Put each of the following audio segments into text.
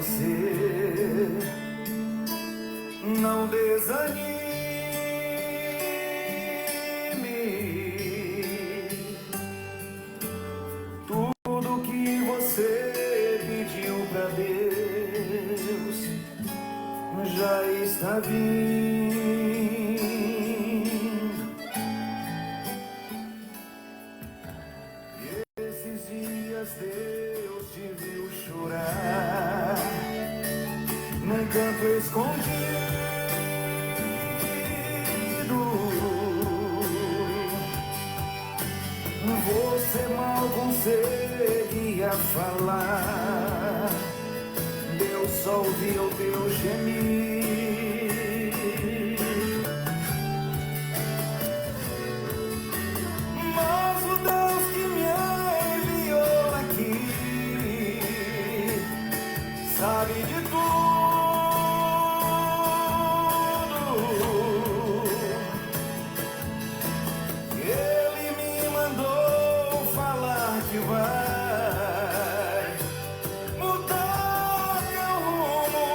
você. Não desanime, tudo que você pediu pra Deus já está vindo. Esses dias Deus te viu chorar num canto escondido. Você mal conseguia falar, Deus só ouviu teu gemir. Mas o Deus que me enviou aqui sabe de tudo. Que vai mudar meu rumo.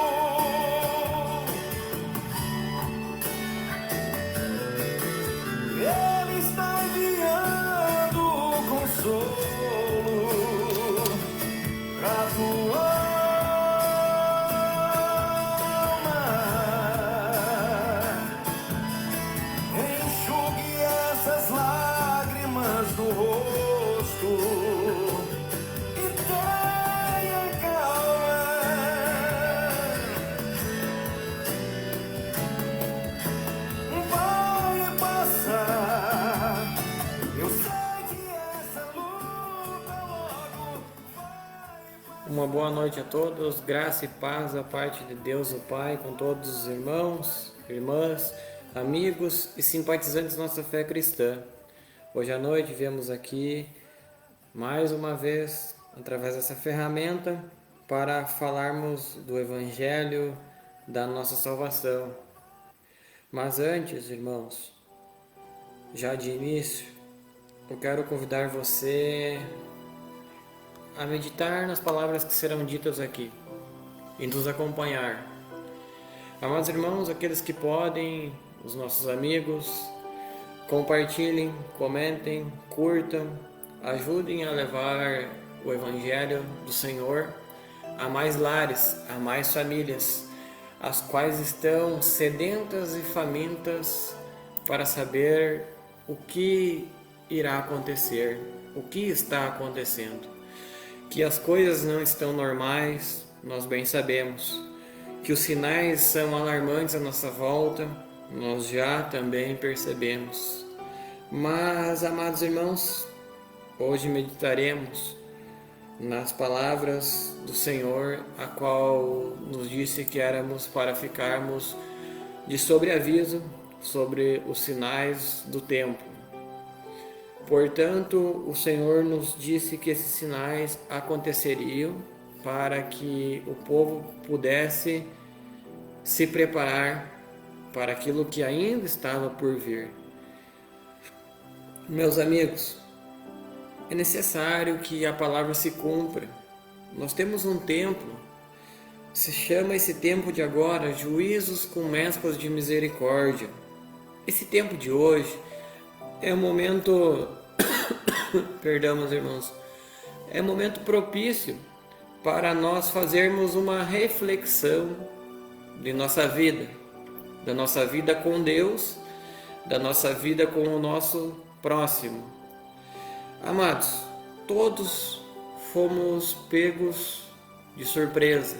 Ele está enviando consolo pra tua alma. Enxugue essas lágrimas do rosto e tenha calma. Vai passar, eu sei que essa luta logo vai passar. Uma boa noite a todos, graça e paz da parte de Deus o Pai com todos os irmãos, irmãs, amigos e simpatizantes da nossa fé cristã. Hoje à noite viemos aqui mais uma vez através dessa ferramenta para falarmos do Evangelho da nossa salvação. Mas antes, irmãos, já de início, eu quero convidar você a meditar nas palavras que serão ditas aqui e nos acompanhar. Amados irmãos, aqueles que podem, os nossos amigos, compartilhem, comentem, curtam, ajudem a levar o Evangelho do Senhor a mais lares, a mais famílias, as quais estão sedentas e famintas para saber o que irá acontecer, o que está acontecendo. Que as coisas não estão normais, nós bem sabemos. Que os sinais são alarmantes à nossa volta, nós já também percebemos. Mas, amados irmãos, hoje meditaremos nas palavras do Senhor, a qual nos disse que éramos para ficarmos de sobreaviso sobre os sinais do tempo. Portanto, o Senhor nos disse que esses sinais aconteceriam para que o povo pudesse se preparar para aquilo que ainda estava por vir. Meus amigos, é necessário que a palavra se cumpra. Nós temos um tempo, se chama esse tempo de agora, juízos com mesclas de misericórdia. Esse tempo de hoje é um momento, perdão, meus irmãos, é um momento propício para nós fazermos uma reflexão de nossa vida, da nossa vida com Deus, da nossa vida com o nosso próximo. Amados, todos fomos pegos de surpresa,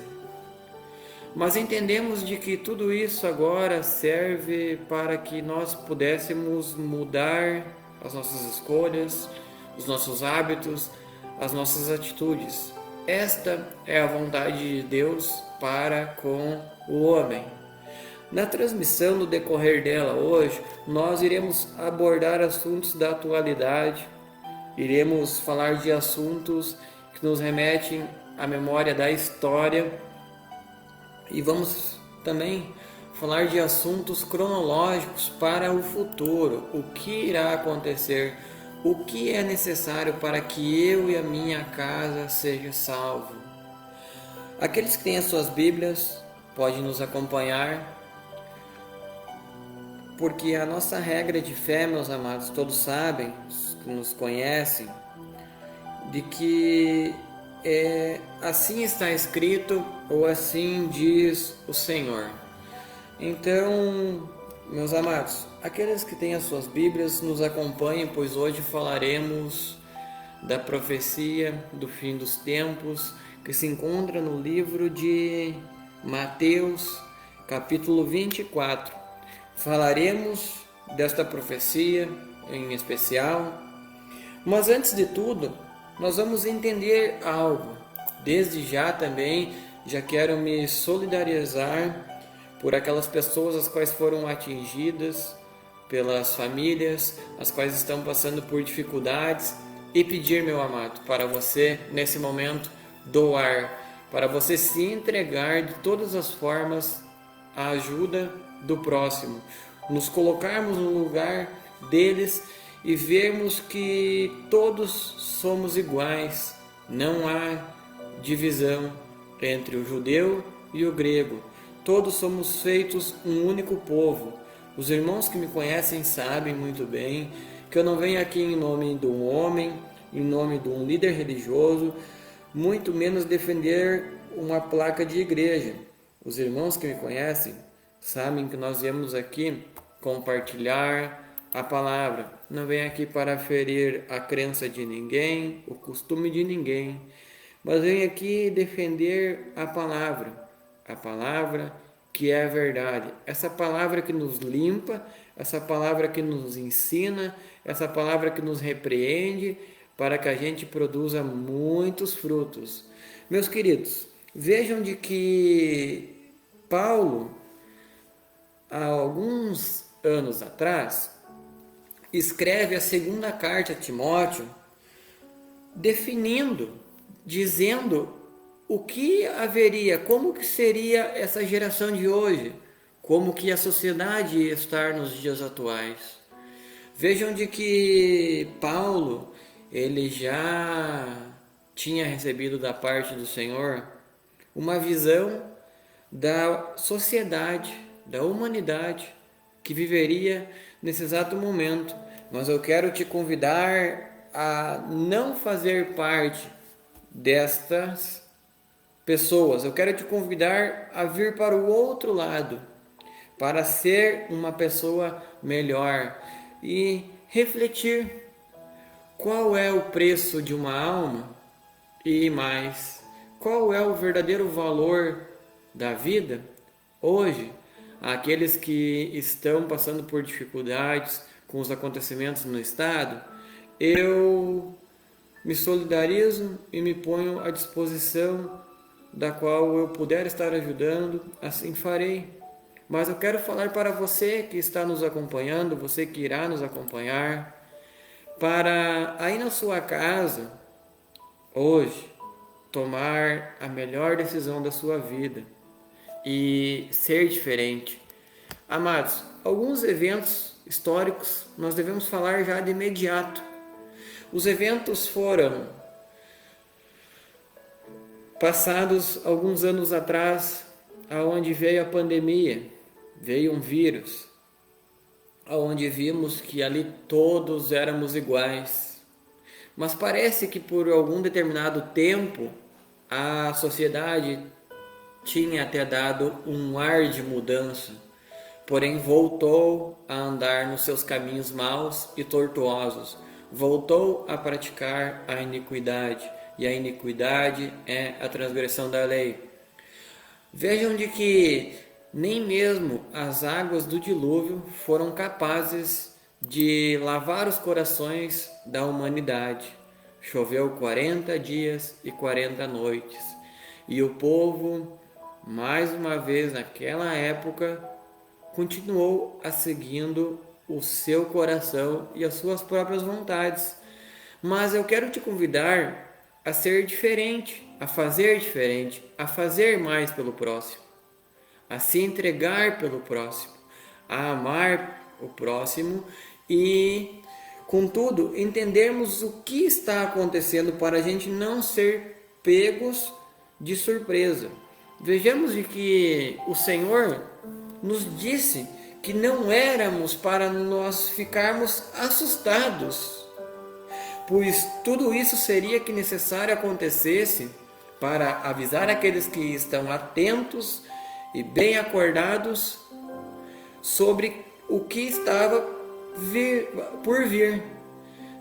mas entendemos de que tudo isso agora serve para que nós pudéssemos mudar as nossas escolhas, os nossos hábitos, as nossas atitudes. Esta é a vontade de Deus para com o homem. Na transmissão, no decorrer dela hoje, nós iremos abordar assuntos da atualidade, iremos falar de assuntos que nos remetem à memória da história e vamos também falar de assuntos cronológicos para o futuro, o que irá acontecer, o que é necessário para que eu e a minha casa seja salvo. Aqueles que têm as suas Bíblias podem nos acompanhar, porque a nossa regra de fé, meus amados, todos sabem, os que nos conhecem, de que assim está escrito ou assim diz o Senhor. Então, meus amados, aqueles que têm as suas Bíblias nos acompanhem, pois hoje falaremos da profecia do fim dos tempos, que se encontra no livro de Mateus, capítulo 24. Falaremos desta profecia em especial, mas antes de tudo, nós vamos entender algo. Desde já também, já quero me solidarizar por aquelas pessoas as quais foram atingidas, pelas famílias, as quais estão passando por dificuldades, e pedir, meu amado, para você, nesse momento, doar, para você se entregar de todas as formas à ajuda do próximo, nos colocarmos no lugar deles e vermos que todos somos iguais, não há divisão entre o judeu e o grego, todos somos feitos um único povo. Os irmãos que me conhecem sabem muito bem que eu não venho aqui em nome de um homem, em nome de um líder religioso, muito menos defender uma placa de igreja. Os irmãos que me conhecem sabem que nós viemos aqui compartilhar a palavra. Não venho aqui para ferir a crença de ninguém, o costume de ninguém, mas venho aqui defender a palavra que é a verdade, essa palavra que nos limpa, essa palavra que nos ensina, essa palavra que nos repreende, para que a gente produza muitos frutos. Meus queridos, vejam de que Paulo, há alguns anos atrás, escreve a segunda carta a Timóteo, definindo, dizendo o que haveria, como que seria essa geração de hoje, como que a sociedade ia estar nos dias atuais. Vejam de que Paulo, ele já tinha recebido da parte do Senhor uma visão da sociedade, da humanidade que viveria nesse exato momento. Mas eu quero te convidar a não fazer parte destas pessoas. Eu quero te convidar a vir para o outro lado, para ser uma pessoa melhor e refletir qual é o preço de uma alma e mais, qual é o verdadeiro valor da vida hoje. Aqueles que estão passando por dificuldades com os acontecimentos no estado, eu me solidarizo e me ponho à disposição da qual eu puder estar ajudando, assim farei. Mas eu quero falar para você que está nos acompanhando, você que irá nos acompanhar, para aí na sua casa, hoje, tomar a melhor decisão da sua vida e ser diferente. Amados, alguns eventos históricos nós devemos falar já de imediato. Os eventos foram passados alguns anos atrás, aonde veio a pandemia, veio um vírus, aonde vimos que ali todos éramos iguais. Mas parece que por algum determinado tempo a sociedade tinha até dado um ar de mudança, porém voltou a andar nos seus caminhos maus e tortuosos, voltou a praticar a iniquidade. E a iniquidade é a transgressão da lei. Vejam de que nem mesmo as águas do dilúvio foram capazes de lavar os corações da humanidade. Choveu 40 dias e 40 noites. E o povo, mais uma vez naquela época, continuou a seguindo o seu coração e as suas próprias vontades. Mas eu quero te convidar a ser diferente, a fazer mais pelo próximo, a se entregar pelo próximo, a amar o próximo e, contudo, entendermos o que está acontecendo para a gente não ser pegos de surpresa. Vejamos de que o Senhor nos disse que não éramos para nós ficarmos assustados, pois tudo isso seria que necessário acontecesse para avisar aqueles que estão atentos e bem acordados sobre o que estava por vir.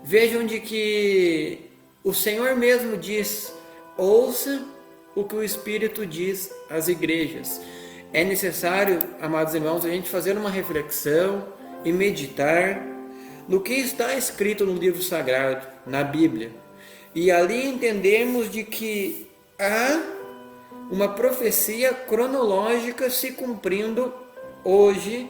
Vejam de que o Senhor mesmo diz: ouça o que o Espírito diz às igrejas. É necessário, amados irmãos, a gente fazer uma reflexão e meditar no que está escrito no livro sagrado, na Bíblia. E ali entendemos de que há uma profecia cronológica se cumprindo hoje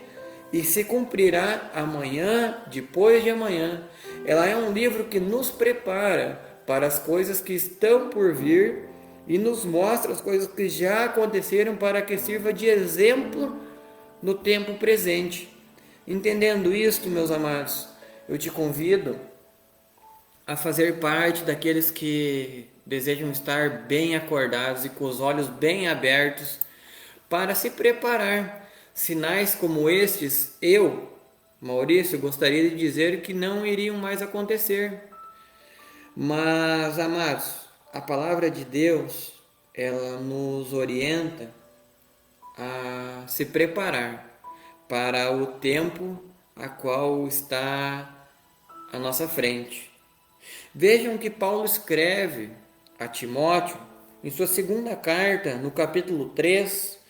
e se cumprirá amanhã, depois de amanhã. Ela é um livro que nos prepara para as coisas que estão por vir e nos mostra as coisas que já aconteceram para que sirva de exemplo no tempo presente. Entendendo isto, meus amados, eu te convido a fazer parte daqueles que desejam estar bem acordados e com os olhos bem abertos para se preparar. Sinais como estes, Maurício, gostaria de dizer que não iriam mais acontecer. Mas, amados, a palavra de Deus, ela nos orienta a se preparar para o tempo a qual está à nossa frente. Vejam que Paulo escreve a Timóteo em sua segunda carta, no capítulo 3,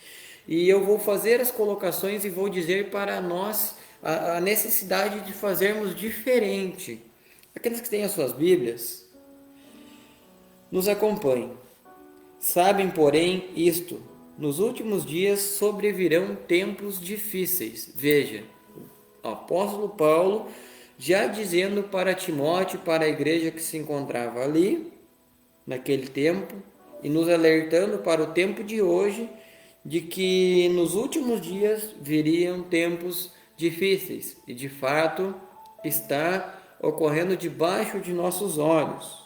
e eu vou fazer as colocações e vou dizer para nós a necessidade de fazermos diferente. Aqueles que têm as suas Bíblias, nos acompanhem. Sabem, porém, isto: nos últimos dias sobrevirão tempos difíceis. Veja, o apóstolo Paulo já dizendo para Timóteo, para a igreja que se encontrava ali, naquele tempo, e nos alertando para o tempo de hoje, de que nos últimos dias viriam tempos difíceis. E de fato está ocorrendo debaixo de nossos olhos.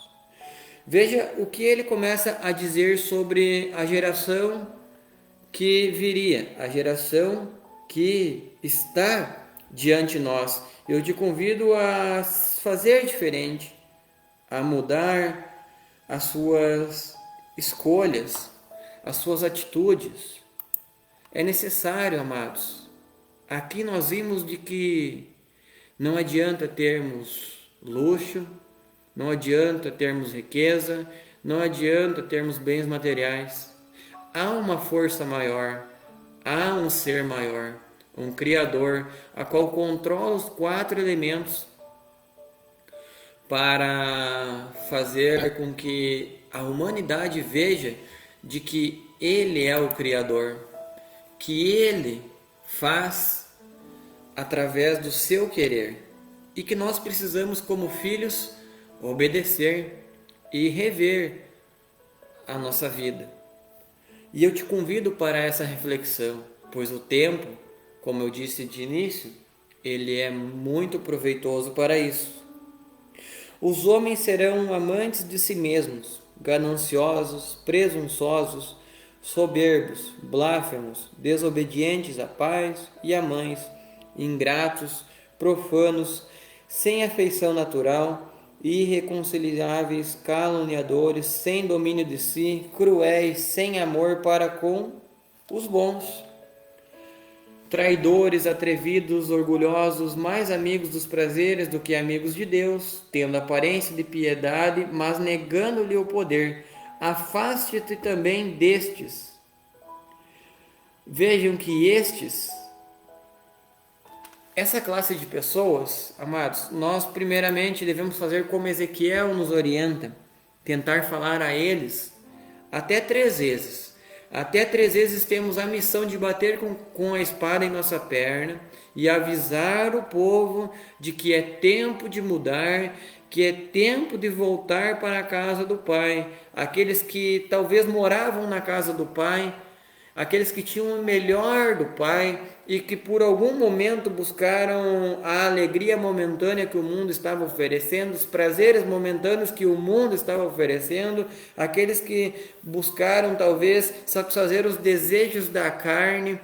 Veja o que ele começa a dizer sobre a geração que viria, a geração que está diante de nós. Eu te convido a fazer diferente, a mudar as suas escolhas, as suas atitudes. É necessário, amados. Aqui nós vimos de que não adianta termos luxo, não adianta termos riqueza, não adianta termos bens materiais. Há uma força maior, há um ser maior, um Criador, a qual controla os 4 elementos para fazer com que a humanidade veja de que Ele é o Criador, que Ele faz através do seu querer e que nós precisamos, como filhos, obedecer e rever a nossa vida. E eu te convido para essa reflexão, pois o tempo, como eu disse de início, ele é muito proveitoso para isso. Os homens serão amantes de si mesmos, gananciosos, presunçosos, soberbos, blasfemos, desobedientes a pais e a mães, ingratos, profanos, sem afeição natural, irreconciliáveis, caluniadores, sem domínio de si, cruéis, sem amor para com os bons, traidores, atrevidos, orgulhosos, mais amigos dos prazeres do que amigos de Deus, tendo aparência de piedade, mas negando-lhe o poder. Afaste-te também destes. Vejam que essa classe de pessoas, amados, nós primeiramente devemos fazer como Ezequiel nos orienta, tentar falar a eles até 3 vezes. Até 3 vezes temos a missão de bater com a espada em nossa perna e avisar o povo de que é tempo de mudar, que é tempo de voltar para a casa do Pai. Aqueles que talvez moravam na casa do Pai, aqueles que tinham o melhor do Pai e que por algum momento buscaram a alegria momentânea que o mundo estava oferecendo, os prazeres momentâneos que o mundo estava oferecendo, aqueles que buscaram talvez satisfazer os desejos da carne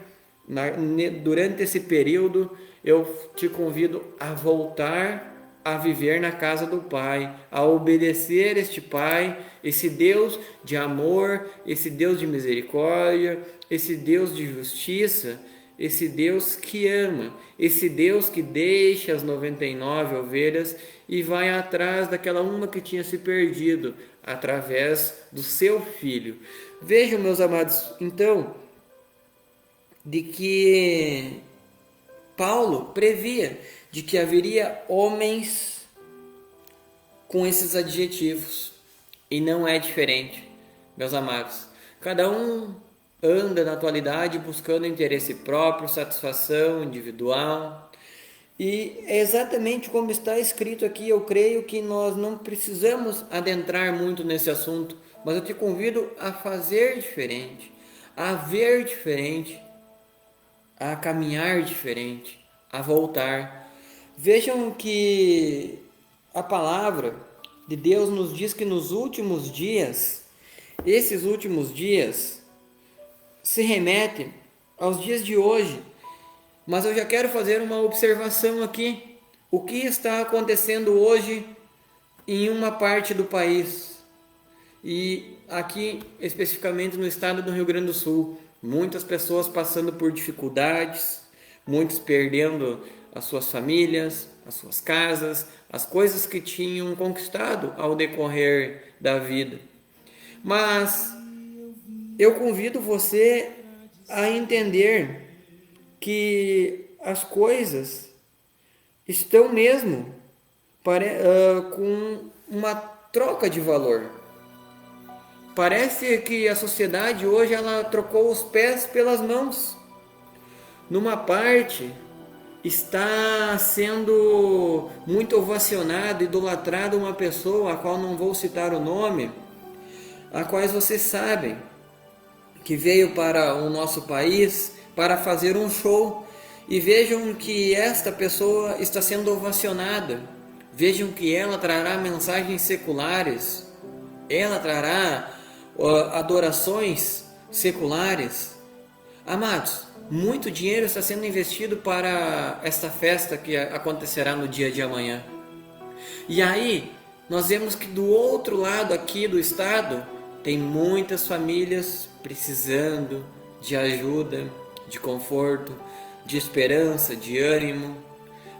durante esse período. Eu te convido a voltar a viver na casa do Pai, a obedecer este Pai, esse Deus de amor, esse Deus de misericórdia, esse Deus de justiça, esse Deus que ama, esse Deus que deixa as 99 ovelhas e vai atrás daquela uma que tinha se perdido, através do seu Filho. Vejam, meus amados, então, de que Paulo previa de que haveria homens com esses adjetivos, e não é diferente, meus amados. Cada um anda na atualidade buscando interesse próprio, satisfação individual, e é exatamente como está escrito aqui. Eu creio que nós não precisamos adentrar muito nesse assunto, mas eu te convido a fazer diferente, a ver diferente, a caminhar diferente, a voltar. Vejam que a palavra de Deus nos diz que nos últimos dias, esses últimos dias se remetem aos dias de hoje. Mas eu já quero fazer uma observação aqui. O que está acontecendo hoje em uma parte do país? E aqui especificamente no estado do Rio Grande do Sul, muitas pessoas passando por dificuldades, muitos perdendo as suas famílias, as suas casas, as coisas que tinham conquistado ao decorrer da vida. Mas eu convido você a entender que as coisas estão mesmo com uma troca de valor. Parece que a sociedade hoje ela trocou os pés pelas mãos. Numa parte está sendo muito ovacionado, idolatrado uma pessoa, a qual não vou citar o nome, a quais vocês sabem que veio para o nosso país para fazer um show, e vejam que esta pessoa está sendo ovacionada. Vejam que ela trará mensagens seculares, ela trará adorações seculares. Amados, muito dinheiro está sendo investido para esta festa que acontecerá no dia de amanhã. E aí, nós vemos que do outro lado aqui do estado, tem muitas famílias precisando de ajuda, de conforto, de esperança, de ânimo,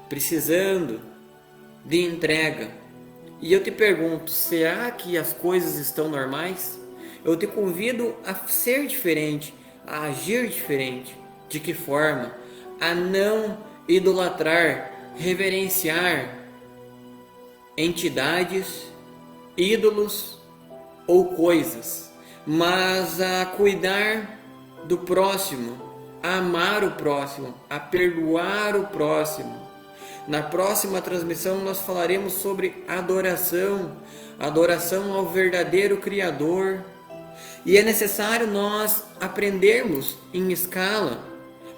precisando de entrega. E eu te pergunto, será que as coisas estão normais? Eu te convido a ser diferente, a agir diferente. De que forma? A não idolatrar, reverenciar entidades, ídolos ou coisas, mas a cuidar do próximo, a amar o próximo, a perdoar o próximo. Na próxima transmissão nós falaremos sobre adoração, adoração ao verdadeiro Criador. E é necessário nós aprendermos em escala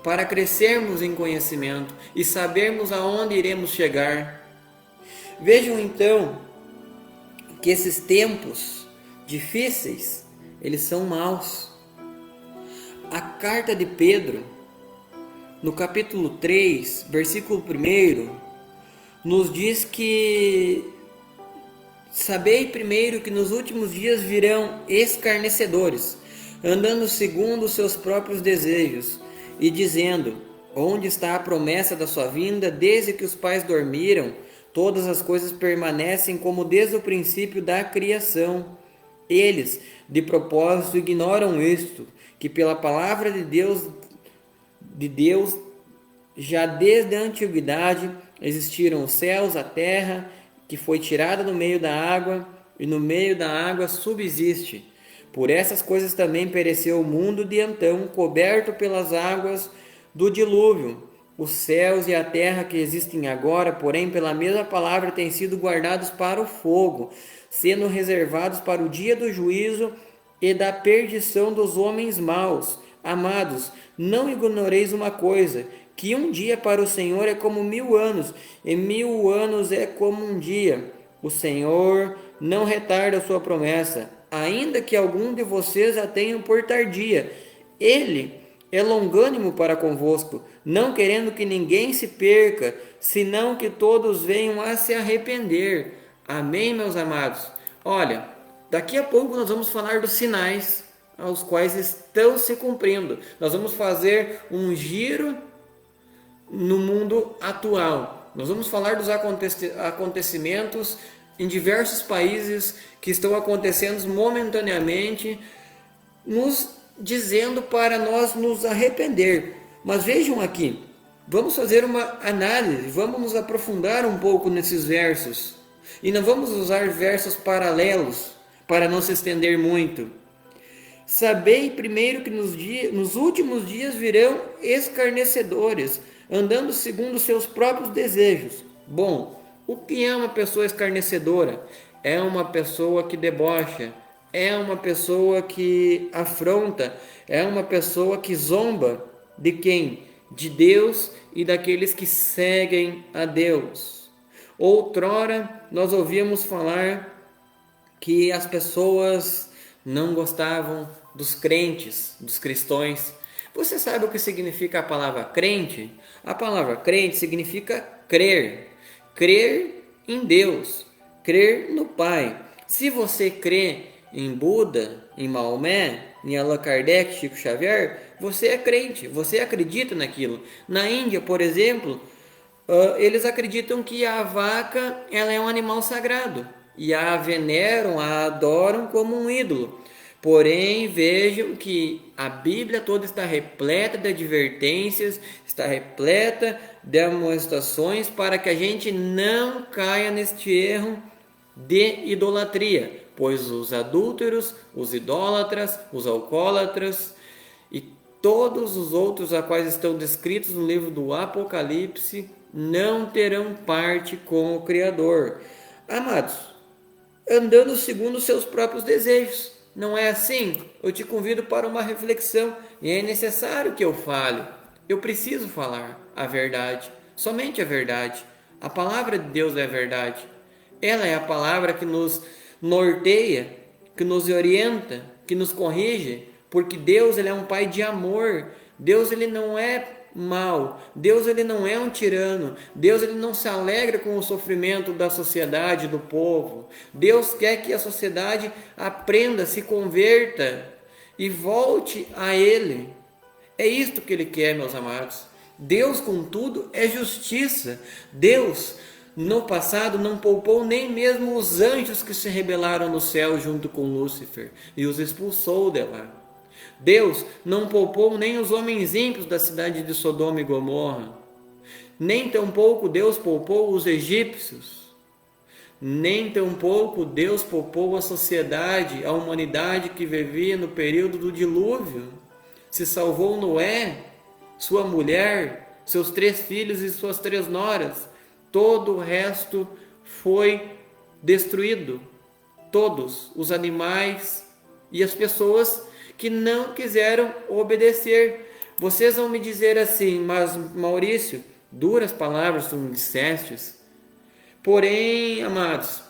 para crescermos em conhecimento e sabermos aonde iremos chegar. Vejam então que esses tempos difíceis, eles são maus. A carta de Pedro, no capítulo 3, versículo 1, nos diz que sabei primeiro que nos últimos dias virão escarnecedores, andando segundo os seus próprios desejos, e dizendo: onde está a promessa da sua vinda? Desde que os pais dormiram, todas as coisas permanecem como desde o princípio da criação. Eles, de propósito, ignoram isto, que pela palavra de Deus, já desde a antiguidade existiram os céus, a terra, que foi tirada do meio da água, e no meio da água subsiste. Por essas coisas também pereceu o mundo de então, coberto pelas águas do dilúvio. Os céus e a terra que existem agora, porém, pela mesma palavra, têm sido guardados para o fogo, sendo reservados para o dia do juízo e da perdição dos homens maus. Amados, não ignoreis uma coisa, que um dia para o Senhor é como 1000 anos, e 1000 anos é como um dia. O Senhor não retarda a sua promessa, ainda que algum de vocês a tenham por tardia. Ele é longânimo para convosco, não querendo que ninguém se perca, senão que todos venham a se arrepender. Amém, meus amados? Olha, daqui a pouco nós vamos falar dos sinais aos quais estão se cumprindo. Nós vamos fazer um giro no mundo atual. Nós vamos falar dos acontecimentos em diversos países que estão acontecendo momentaneamente, nos dizendo para nós nos arrepender. Mas vejam aqui, vamos fazer uma análise, vamos nos aprofundar um pouco nesses versos. E não vamos usar versos paralelos para não se estender muito. Sabei primeiro que nos últimos dias virão escarnecedores, andando segundo seus próprios desejos. Bom, o que é uma pessoa escarnecedora? É uma pessoa que debocha, é uma pessoa que afronta, é uma pessoa que zomba de quem? De Deus e daqueles que seguem a Deus. Outrora nós ouvíamos falar que as pessoas não gostavam dos crentes, dos cristãos. Você sabe o que significa a palavra crente? A palavra crente significa crer. Crer em Deus, crer no Pai. Se você crê em Buda, em Maomé, em Allan Kardec, Chico Xavier, você é crente, você acredita naquilo. Na Índia, por exemplo, eles acreditam que a vaca ela é um animal sagrado e a veneram, a adoram como um ídolo. Porém, vejam que a Bíblia toda está repleta de advertências, está repleta de amonestações para que a gente não caia neste erro de idolatria, pois os adúlteros, os idólatras, os alcoólatras e todos os outros a quais estão descritos no livro do Apocalipse não terão parte com o Criador. Amados, andando segundo os seus próprios desejos. Não é assim? Eu te convido para uma reflexão e é necessário que eu fale. Eu preciso falar a verdade, somente a verdade. A palavra de Deus é a verdade. Ela é a palavra que nos norteia, que nos orienta, que nos corrige, porque Deus ele é um Pai de amor. Deus ele não é mal. Deus ele não é um tirano. Deus ele não se alegra com o sofrimento da sociedade, do povo. Deus quer que a sociedade aprenda, se converta e volte a Ele. É isto que Ele quer, meus amados. Deus, contudo, é justiça. Deus, no passado, não poupou nem mesmo os anjos que se rebelaram no céu junto com Lúcifer e os expulsou de lá. Deus não poupou nem os homens ímpios da cidade de Sodoma e Gomorra, nem tampouco Deus poupou os egípcios, nem tampouco Deus poupou a sociedade, a humanidade que vivia no período do dilúvio. Se salvou Noé, sua mulher, seus 3 filhos e suas 3 noras. Todo o resto foi destruído. Todos os animais e as pessoas que não quiseram obedecer. Vocês vão me dizer assim, mas Maurício, duras palavras tu me dissestes. Porém, amados,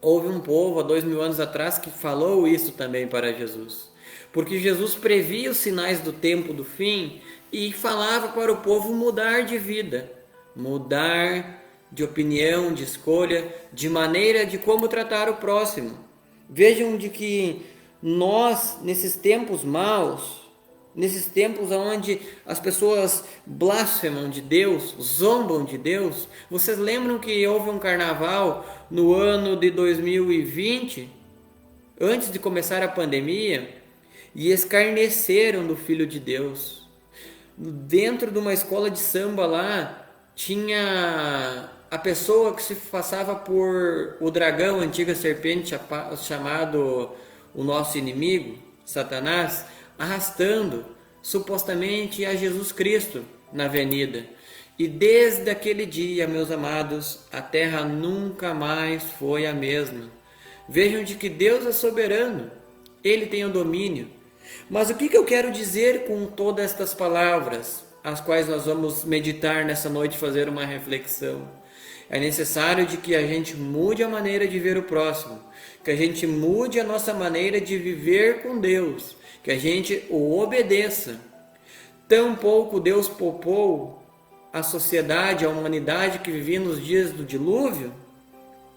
houve um povo há 2000 anos atrás que falou isso também para Jesus. Porque Jesus previa os sinais do tempo do fim e falava para o povo mudar de vida, mudar de opinião, de escolha, de maneira de como tratar o próximo. Vejam de que nós, nesses tempos maus, nesses tempos onde as pessoas blasfemam de Deus, zombam de Deus, vocês lembram que houve um carnaval no ano de 2020, antes de começar a pandemia, e escarneceram do Filho de Deus. Dentro de uma escola de samba lá, tinha a pessoa que se passava por o dragão, a antiga serpente, chamado o nosso inimigo, Satanás, arrastando supostamente a Jesus Cristo na avenida. E desde aquele dia, meus amados, a terra nunca mais foi a mesma. Vejam de que Deus é soberano, Ele tem o domínio. Mas o que eu quero dizer com todas estas palavras, as quais nós vamos meditar nessa noite, fazer uma reflexão? É necessário de que a gente mude a maneira de ver o próximo, que a gente mude a nossa maneira de viver com Deus, que a gente o obedeça. Tampouco Deus poupou a sociedade, a humanidade que vivia nos dias do dilúvio,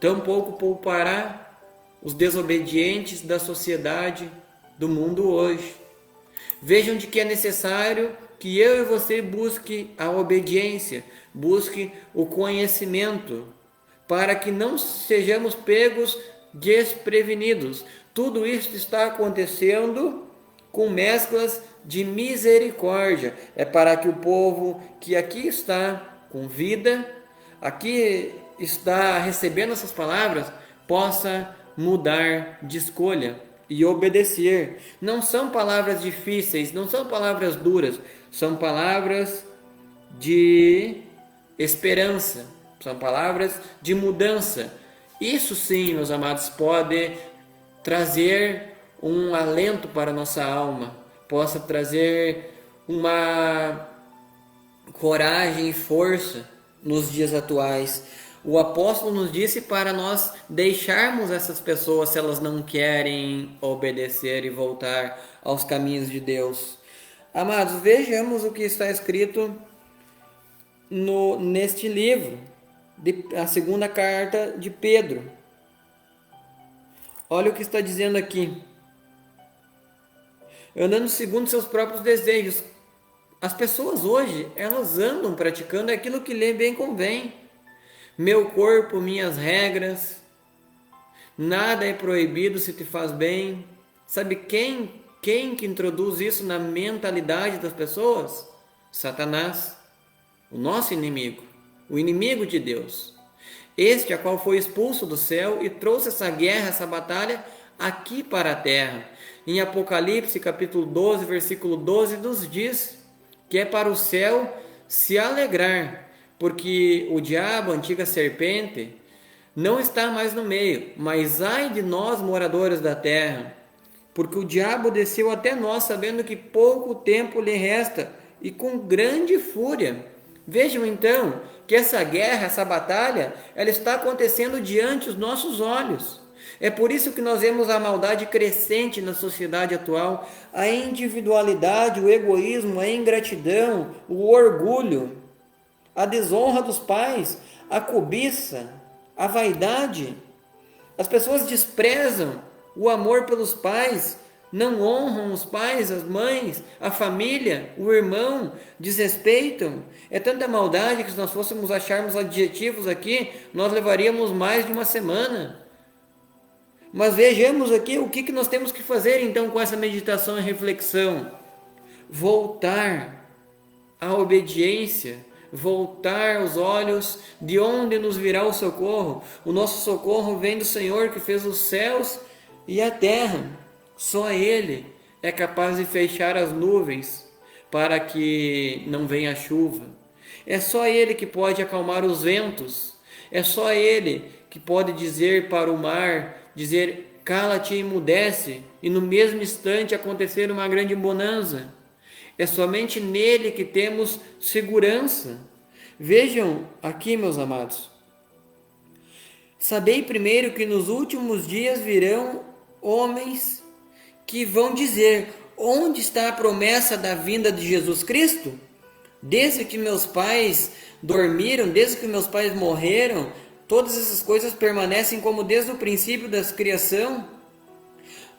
tampouco poupará os desobedientes da sociedade do mundo hoje. Vejam de que é necessário que eu e você busque a obediência, busque o conhecimento, para que não sejamos pegos desprevenidos. Tudo isso está acontecendo com mesclas de misericórdia. É para que o povo que aqui está com vida, aqui está recebendo essas palavras, possa mudar de escolha e obedecer. Não são palavras difíceis, não são palavras duras, são palavras de esperança, são palavras de mudança. Isso sim, meus amados, pode trazer um alento para a nossa alma, possa trazer uma coragem e força nos dias atuais. O apóstolo nos disse para nós deixarmos essas pessoas se elas não querem obedecer e voltar aos caminhos de Deus. Amados, vejamos o que está escrito neste livro, a segunda carta de Pedro. Olha o que está dizendo aqui. Andando segundo seus próprios desejos. As pessoas hoje, elas andam praticando aquilo que lhe bem convém. Meu corpo, minhas regras. Nada é proibido se te faz bem. Sabe quem que introduz isso na mentalidade das pessoas? Satanás, o nosso inimigo, o inimigo de Deus. Este a qual foi expulso do céu e trouxe essa guerra, essa batalha aqui para a terra. Em Apocalipse capítulo 12, versículo 12, nos diz que é para o céu se alegrar, porque o diabo, a antiga serpente, não está mais no meio, mas ai de nós, moradores da terra, porque o diabo desceu até nós, sabendo que pouco tempo lhe resta, e com grande fúria. Vejam então que essa guerra, essa batalha, ela está acontecendo diante dos nossos olhos. É por isso que nós vemos a maldade crescente na sociedade atual, a individualidade, o egoísmo, a ingratidão, o orgulho, a desonra dos pais, a cobiça, a vaidade. As pessoas desprezam o amor pelos pais, não honram os pais, as mães, a família, o irmão, desrespeitam. É tanta maldade que se nós fôssemos acharmos adjetivos aqui, nós levaríamos mais de uma semana. Mas vejamos aqui o que nós temos que fazer então com essa meditação e reflexão. Voltar à obediência, voltar os olhos de onde nos virá o socorro. O nosso socorro vem do Senhor que fez os céus e a terra. Só Ele é capaz de fechar as nuvens para que não venha chuva. É só Ele que pode acalmar os ventos. É só Ele que pode dizer para o mar, dizer cala-te e emudece, e no mesmo instante acontecer uma grande bonança. É somente nele que temos segurança. Vejam aqui, meus amados. Sabei primeiro que nos últimos dias virão homens que vão dizer: onde está a promessa da vinda de Jesus Cristo? Desde que meus pais dormiram, desde que meus pais morreram, todas essas coisas permanecem como desde o princípio da criação.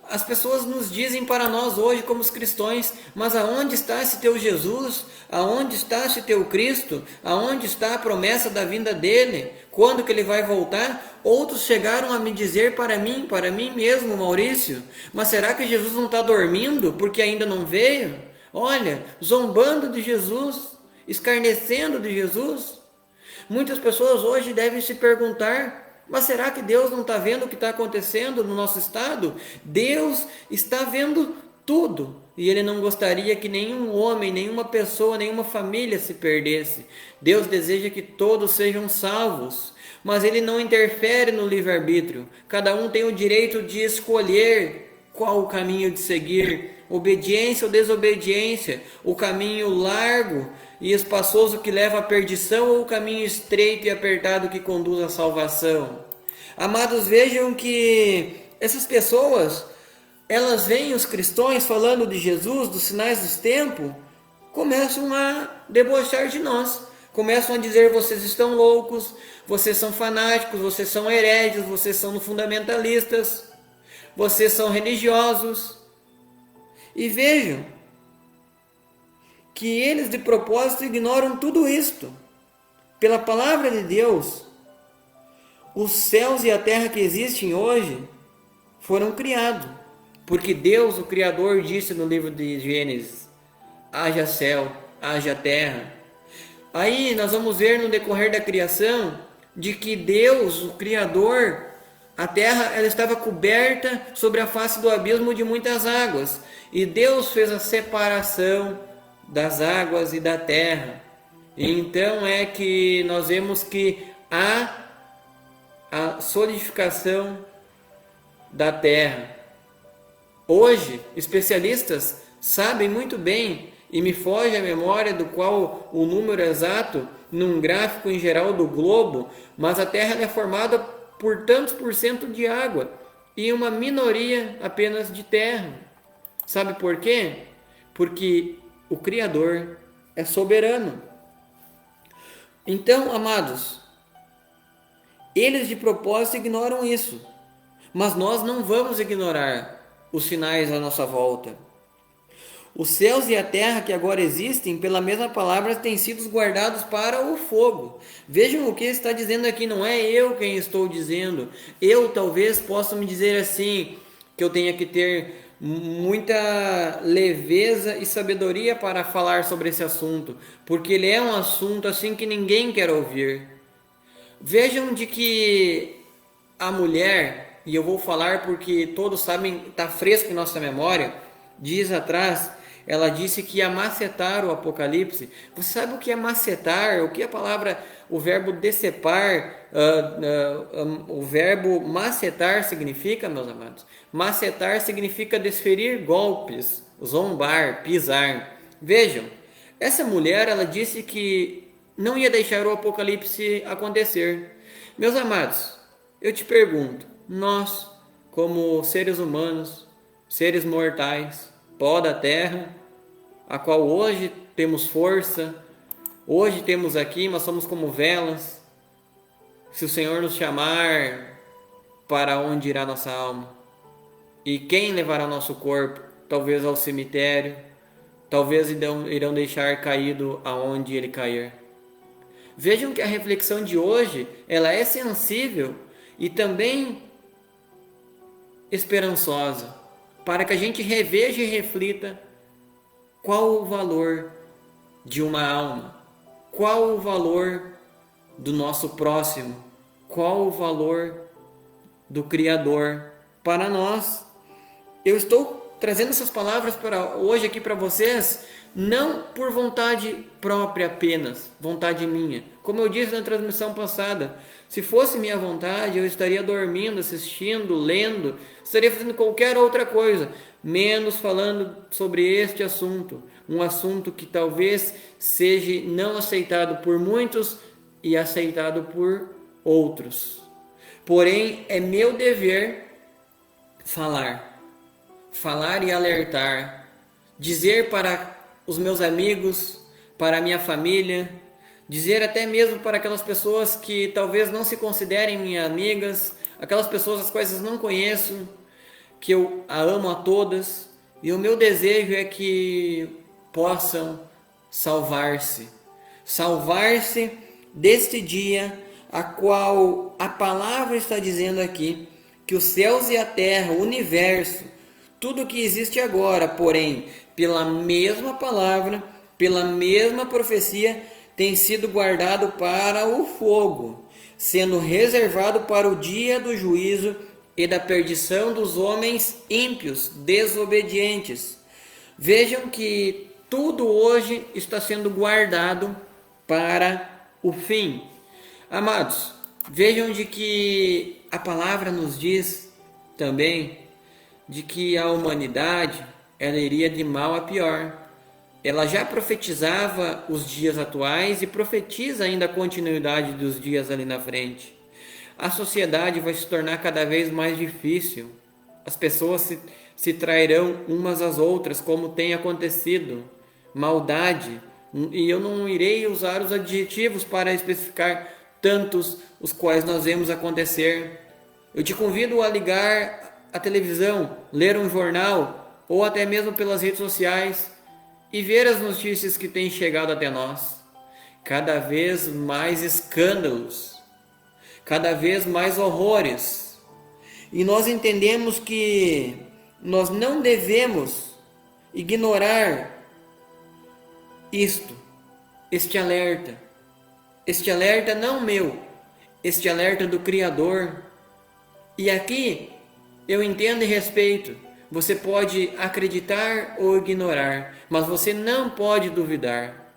As pessoas nos dizem para nós hoje como os cristãos: mas aonde está esse teu Jesus? Aonde está esse teu Cristo? Aonde está a promessa da vinda dele? Quando que ele vai voltar? Outros chegaram a me dizer para mim mesmo, Maurício: mas será que Jesus não está dormindo porque ainda não veio? Olha, zombando de Jesus, escarnecendo de Jesus. Muitas pessoas hoje devem se perguntar: mas será que Deus não está vendo o que está acontecendo no nosso estado? Deus está vendo tudo. E Ele não gostaria que nenhum homem, nenhuma pessoa, nenhuma família se perdesse. Deus deseja que todos sejam salvos. Mas Ele não interfere no livre-arbítrio. Cada um tem o direito de escolher qual o caminho de seguir. obediência ou desobediência, o caminho largo e espaçoso que leva à perdição ou o caminho estreito e apertado que conduz à salvação. Amados, vejam que essas pessoas, elas veem os cristãos falando de Jesus, dos sinais dos tempos, começam a debochar de nós. Começam a dizer: vocês estão loucos, vocês são fanáticos, vocês são hereges, vocês são fundamentalistas, vocês são religiosos. E vejam que eles de propósito ignoram tudo isto. Pela palavra de Deus, os céus e a terra que existem hoje foram criados. Porque Deus, o Criador, disse no livro de Gênesis: haja céu, haja terra. Aí nós vamos ver no decorrer da criação de que Deus, o Criador, a terra ela estava coberta sobre a face do abismo de muitas águas. E Deus fez a separação das águas e da terra. E então é que nós vemos que há a solidificação da terra. Hoje, especialistas sabem muito bem, e me foge a memória do qual o número exato num gráfico em geral do globo, mas a Terra é formada por tantos por cento de água e uma minoria apenas de terra. Sabe por quê? Porque o Criador é soberano. Então, amados, eles de propósito ignoram isso, mas nós não vamos ignorar os sinais à nossa volta. Os céus e a terra que agora existem, pela mesma palavra, têm sido guardados para o fogo. Vejam o que está dizendo aqui, não é eu quem estou dizendo. Eu talvez possa me dizer assim, que eu tenha que ter muita leveza e sabedoria para falar sobre esse assunto, porque ele é um assunto assim que ninguém quer ouvir. Vejam de que a mulher, e eu vou falar porque todos sabem, está fresco em nossa memória, dias atrás, ela disse que ia macetar o Apocalipse. Você sabe o que é macetar? O que a palavra, o verbo decepar, o verbo macetar significa, meus amados? Macetar significa desferir golpes, zombar, pisar. Vejam, essa mulher, ela disse que não ia deixar o Apocalipse acontecer. Meus amados, eu te pergunto, nós, como seres humanos, seres mortais, pó da terra, a qual hoje temos força, hoje temos aqui, mas somos como velas. Se o Senhor nos chamar, para onde irá nossa alma? E quem levará nosso corpo? Talvez ao cemitério, talvez irão deixar caído aonde ele cair. Vejam que a reflexão de hoje, ela é sensível e também esperançosa, para que a gente reveja e reflita qual o valor de uma alma, qual o valor do nosso próximo, qual o valor do Criador para nós. Eu estou trazendo essas palavras para hoje aqui para vocês, não por vontade própria apenas, vontade minha. Como eu disse na transmissão passada, se fosse minha vontade, eu estaria dormindo, assistindo, lendo, estaria fazendo qualquer outra coisa, menos falando sobre este assunto. Um assunto que talvez seja não aceitado por muitos e aceitado por outros. Porém, é meu dever falar e alertar, dizer para os meus amigos, para a minha família, dizer até mesmo para aquelas pessoas que talvez não se considerem minhas amigas, aquelas pessoas as quais eu não conheço, que eu a amo a todas, e o meu desejo é que possam salvar-se deste dia, a qual a palavra está dizendo aqui, que os céus e a terra, o universo, tudo que existe agora, porém, pela mesma palavra, pela mesma profecia, tem sido guardado para o fogo, sendo reservado para o dia do juízo e da perdição dos homens ímpios, desobedientes. Vejam que tudo hoje está sendo guardado para o fim. Amados, vejam de que a palavra nos diz também de que a humanidade, ela iria de mal a pior. Ela já profetizava os dias atuais e profetiza ainda a continuidade dos dias ali na frente. A sociedade vai se tornar cada vez mais difícil. As pessoas se trairão umas às outras, como tem acontecido. Maldade. E eu não irei usar os adjetivos para especificar tantos os quais nós vemos acontecer. Eu te convido a ligar a televisão, ler um jornal ou até mesmo pelas redes sociais e ver as notícias que têm chegado até nós. Cada vez mais escândalos, cada vez mais horrores. E nós entendemos que nós não devemos ignorar este alerta não meu, este alerta do Criador. E aqui eu entendo e respeito. Você pode acreditar ou ignorar, mas você não pode duvidar.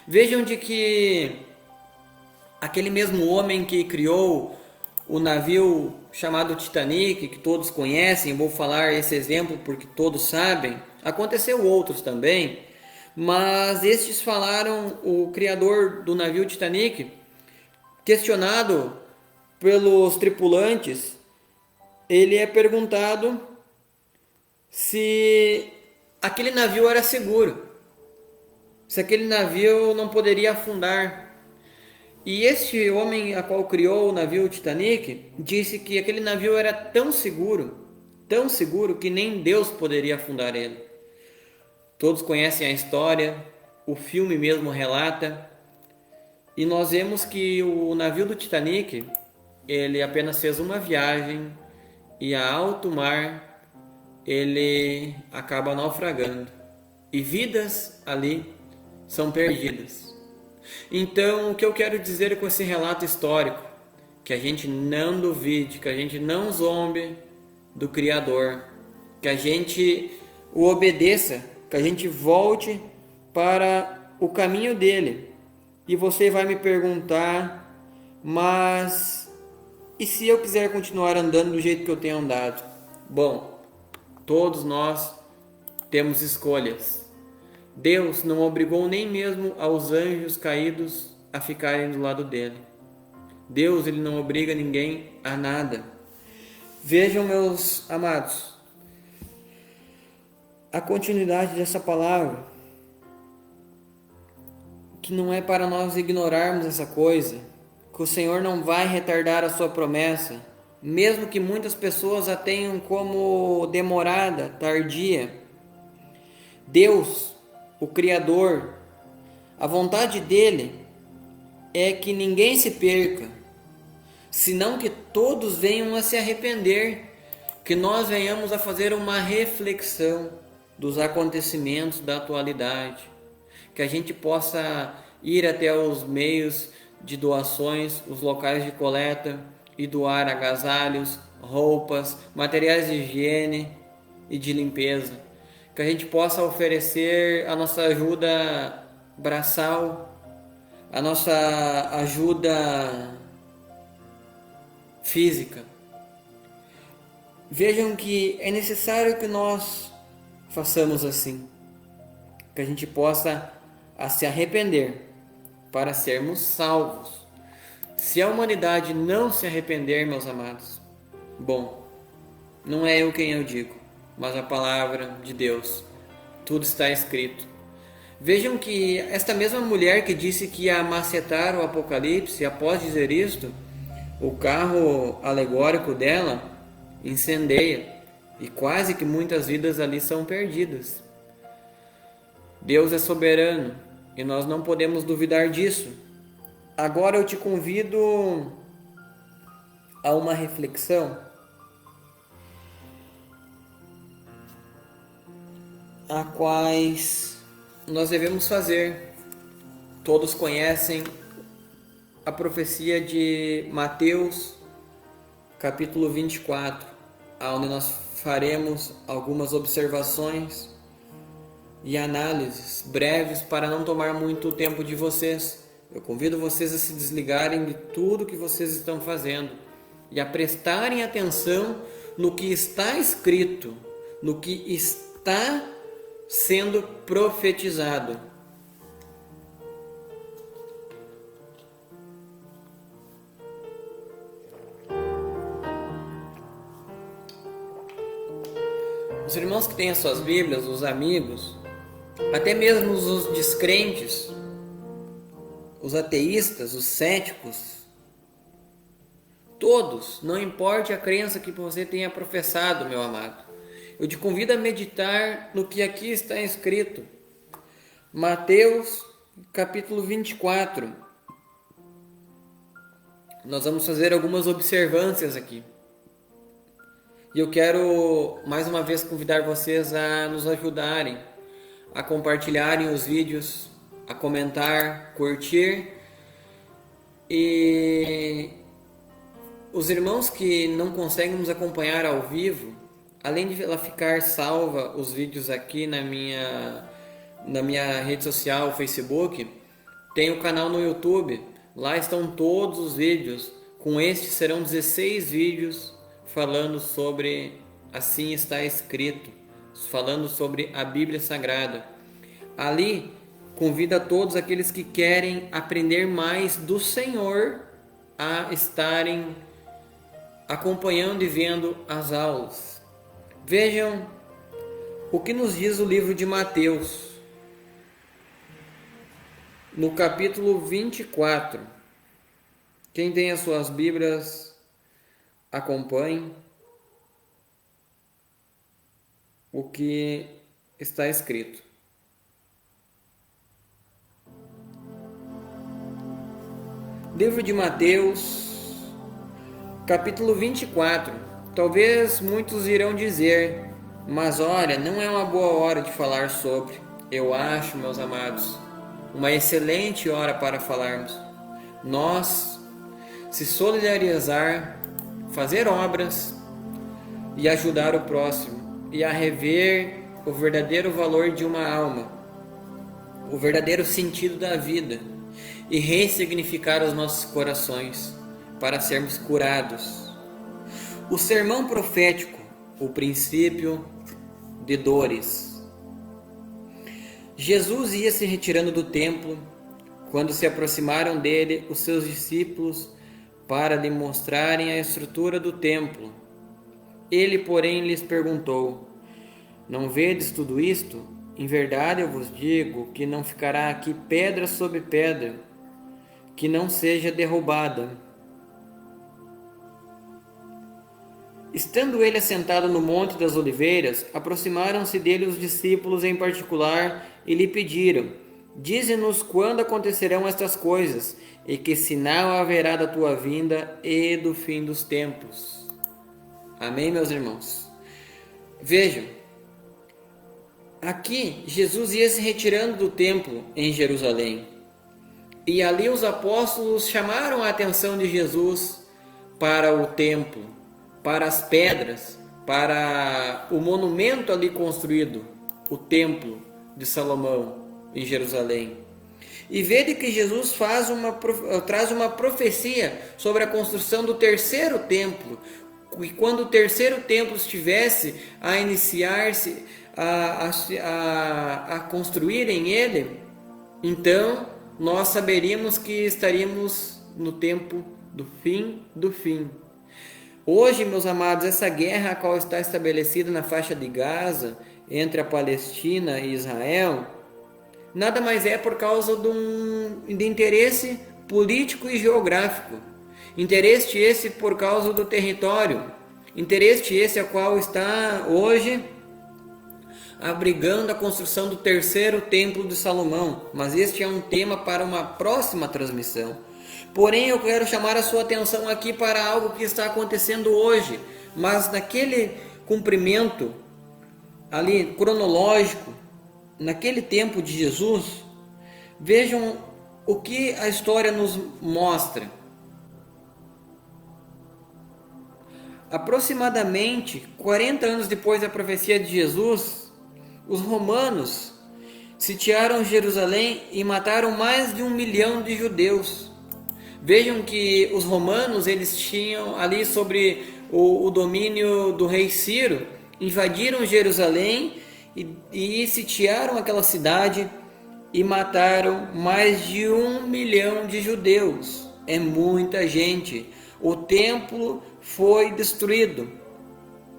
Vejam de que aquele mesmo homem que criou o navio chamado Titanic, que todos conhecem, vou falar esse exemplo porque todos sabem, aconteceu outros também, mas estes falaram, o criador do navio Titanic, questionado pelos tripulantes, ele é perguntado se aquele navio era seguro, se aquele navio não poderia afundar. E este homem a qual criou o navio Titanic disse que aquele navio era tão seguro que nem Deus poderia afundar ele. Todos conhecem a história, o filme mesmo relata, e nós vemos que o navio do Titanic, ele apenas fez uma viagem e a alto mar ele acaba naufragando e vidas ali são perdidas. Então, o que eu quero dizer com esse relato histórico? Que a gente não duvide, que a gente não zombe do Criador, que a gente o obedeça, que a gente volte para o caminho dele. E você vai me perguntar, mas e se eu quiser continuar andando do jeito que eu tenho andado? Bom, todos nós temos escolhas. Deus não obrigou nem mesmo aos anjos caídos a ficarem do lado dele. Deus, ele não obriga ninguém a nada. Vejam, meus amados, a continuidade dessa palavra, que não é para nós ignorarmos essa coisa, que o Senhor não vai retardar a sua promessa, mesmo que muitas pessoas a tenham como demorada, tardia. Deus, o Criador, a vontade dele é que ninguém se perca, senão que todos venham a se arrepender, que nós venhamos a fazer uma reflexão dos acontecimentos da atualidade, que a gente possa ir até os meios de doações, os locais de coleta e doar agasalhos, roupas, materiais de higiene e de limpeza, que a gente possa oferecer a nossa ajuda braçal, a nossa ajuda física. Vejam que é necessário que nós façamos assim, que a gente possa se arrepender para sermos salvos. Se a humanidade não se arrepender, meus amados, bom, não é eu quem eu digo, mas a palavra de Deus, tudo está escrito. Vejam que esta mesma mulher que disse que ia macetar o Apocalipse, após dizer isto, o carro alegórico dela incendeia e quase que muitas vidas ali são perdidas. Deus é soberano e nós não podemos duvidar disso. Agora eu te convido a uma reflexão, a quais nós devemos fazer. Todos conhecem a profecia de Mateus, capítulo 24, onde nós faremos algumas observações e análises breves para não tomar muito tempo de vocês. Eu convido vocês a se desligarem de tudo que vocês estão fazendo e a prestarem atenção no que está escrito, no que está sendo profetizado. Os irmãos que têm as suas Bíblias, os amigos, até mesmo os descrentes, os ateístas, os céticos, todos, não importa a crença que você tenha professado, meu amado, eu te convido a meditar no que aqui está escrito. Mateus, capítulo 24. Nós vamos fazer algumas observâncias aqui. E eu quero, mais uma vez, convidar vocês a nos ajudarem, a compartilharem os vídeos, a comentar, curtir. E os irmãos que não conseguem nos acompanhar ao vivo, além de ela ficar salva os vídeos aqui na minha rede social, Facebook, tem o canal no YouTube. Lá estão todos os vídeos. Com este serão 16 vídeos falando sobre Assim Está Escrito, falando sobre a Bíblia Sagrada. Ali convido a todos aqueles que querem aprender mais do Senhor a estarem acompanhando e vendo as aulas. Vejam o que nos diz o livro de Mateus, no capítulo 24. Quem tem as suas Bíblias, acompanhe o que está escrito. Livro de Mateus, capítulo 24. Talvez muitos irão dizer, mas olha, não é uma boa hora de falar sobre. Eu acho, meus amados, uma excelente hora para falarmos. Nós se solidarizar, fazer obras e ajudar o próximo, e a rever o verdadeiro valor de uma alma, o verdadeiro sentido da vida, e ressignificar os nossos corações para sermos curados. O sermão profético, o princípio de dores. Jesus ia se retirando do templo quando se aproximaram dele os seus discípulos para lhe mostrarem a estrutura do templo. Ele, porém, lhes perguntou: não vedes tudo isto? Em verdade eu vos digo que não ficará aqui pedra sobre pedra que não seja derrubada. Estando ele assentado no Monte das Oliveiras, aproximaram-se dele os discípulos em particular e lhe pediram: dize-nos quando acontecerão estas coisas, e que sinal haverá da tua vinda e do fim dos tempos. Amém, meus irmãos? Vejam, aqui Jesus ia se retirando do templo em Jerusalém. E ali os apóstolos chamaram a atenção de Jesus para o templo, para as pedras, para o monumento ali construído, o templo de Salomão em Jerusalém. E vede que Jesus traz uma profecia sobre a construção do terceiro templo. E quando o terceiro templo estivesse a iniciar-se, a construírem ele, então nós saberíamos que estaríamos no tempo do fim do fim. Hoje, meus amados, essa guerra a qual está estabelecida na faixa de Gaza, entre a Palestina e Israel, nada mais é por causa de interesse político e geográfico. Interesse esse por causa do território. Interesse esse a qual está hoje abrigando a construção do terceiro templo de Salomão. Mas este é um tema para uma próxima transmissão. Porém, eu quero chamar a sua atenção aqui para algo que está acontecendo hoje. Mas naquele cumprimento ali cronológico, naquele tempo de Jesus, vejam o que a história nos mostra. Aproximadamente 40 anos depois da profecia de Jesus, os romanos sitiaram Jerusalém e mataram mais de 1 milhão de judeus. Vejam que os romanos, eles tinham ali sobre o domínio do rei Ciro, invadiram Jerusalém e sitiaram aquela cidade e mataram mais de 1 milhão de judeus. É muita gente. O templo foi destruído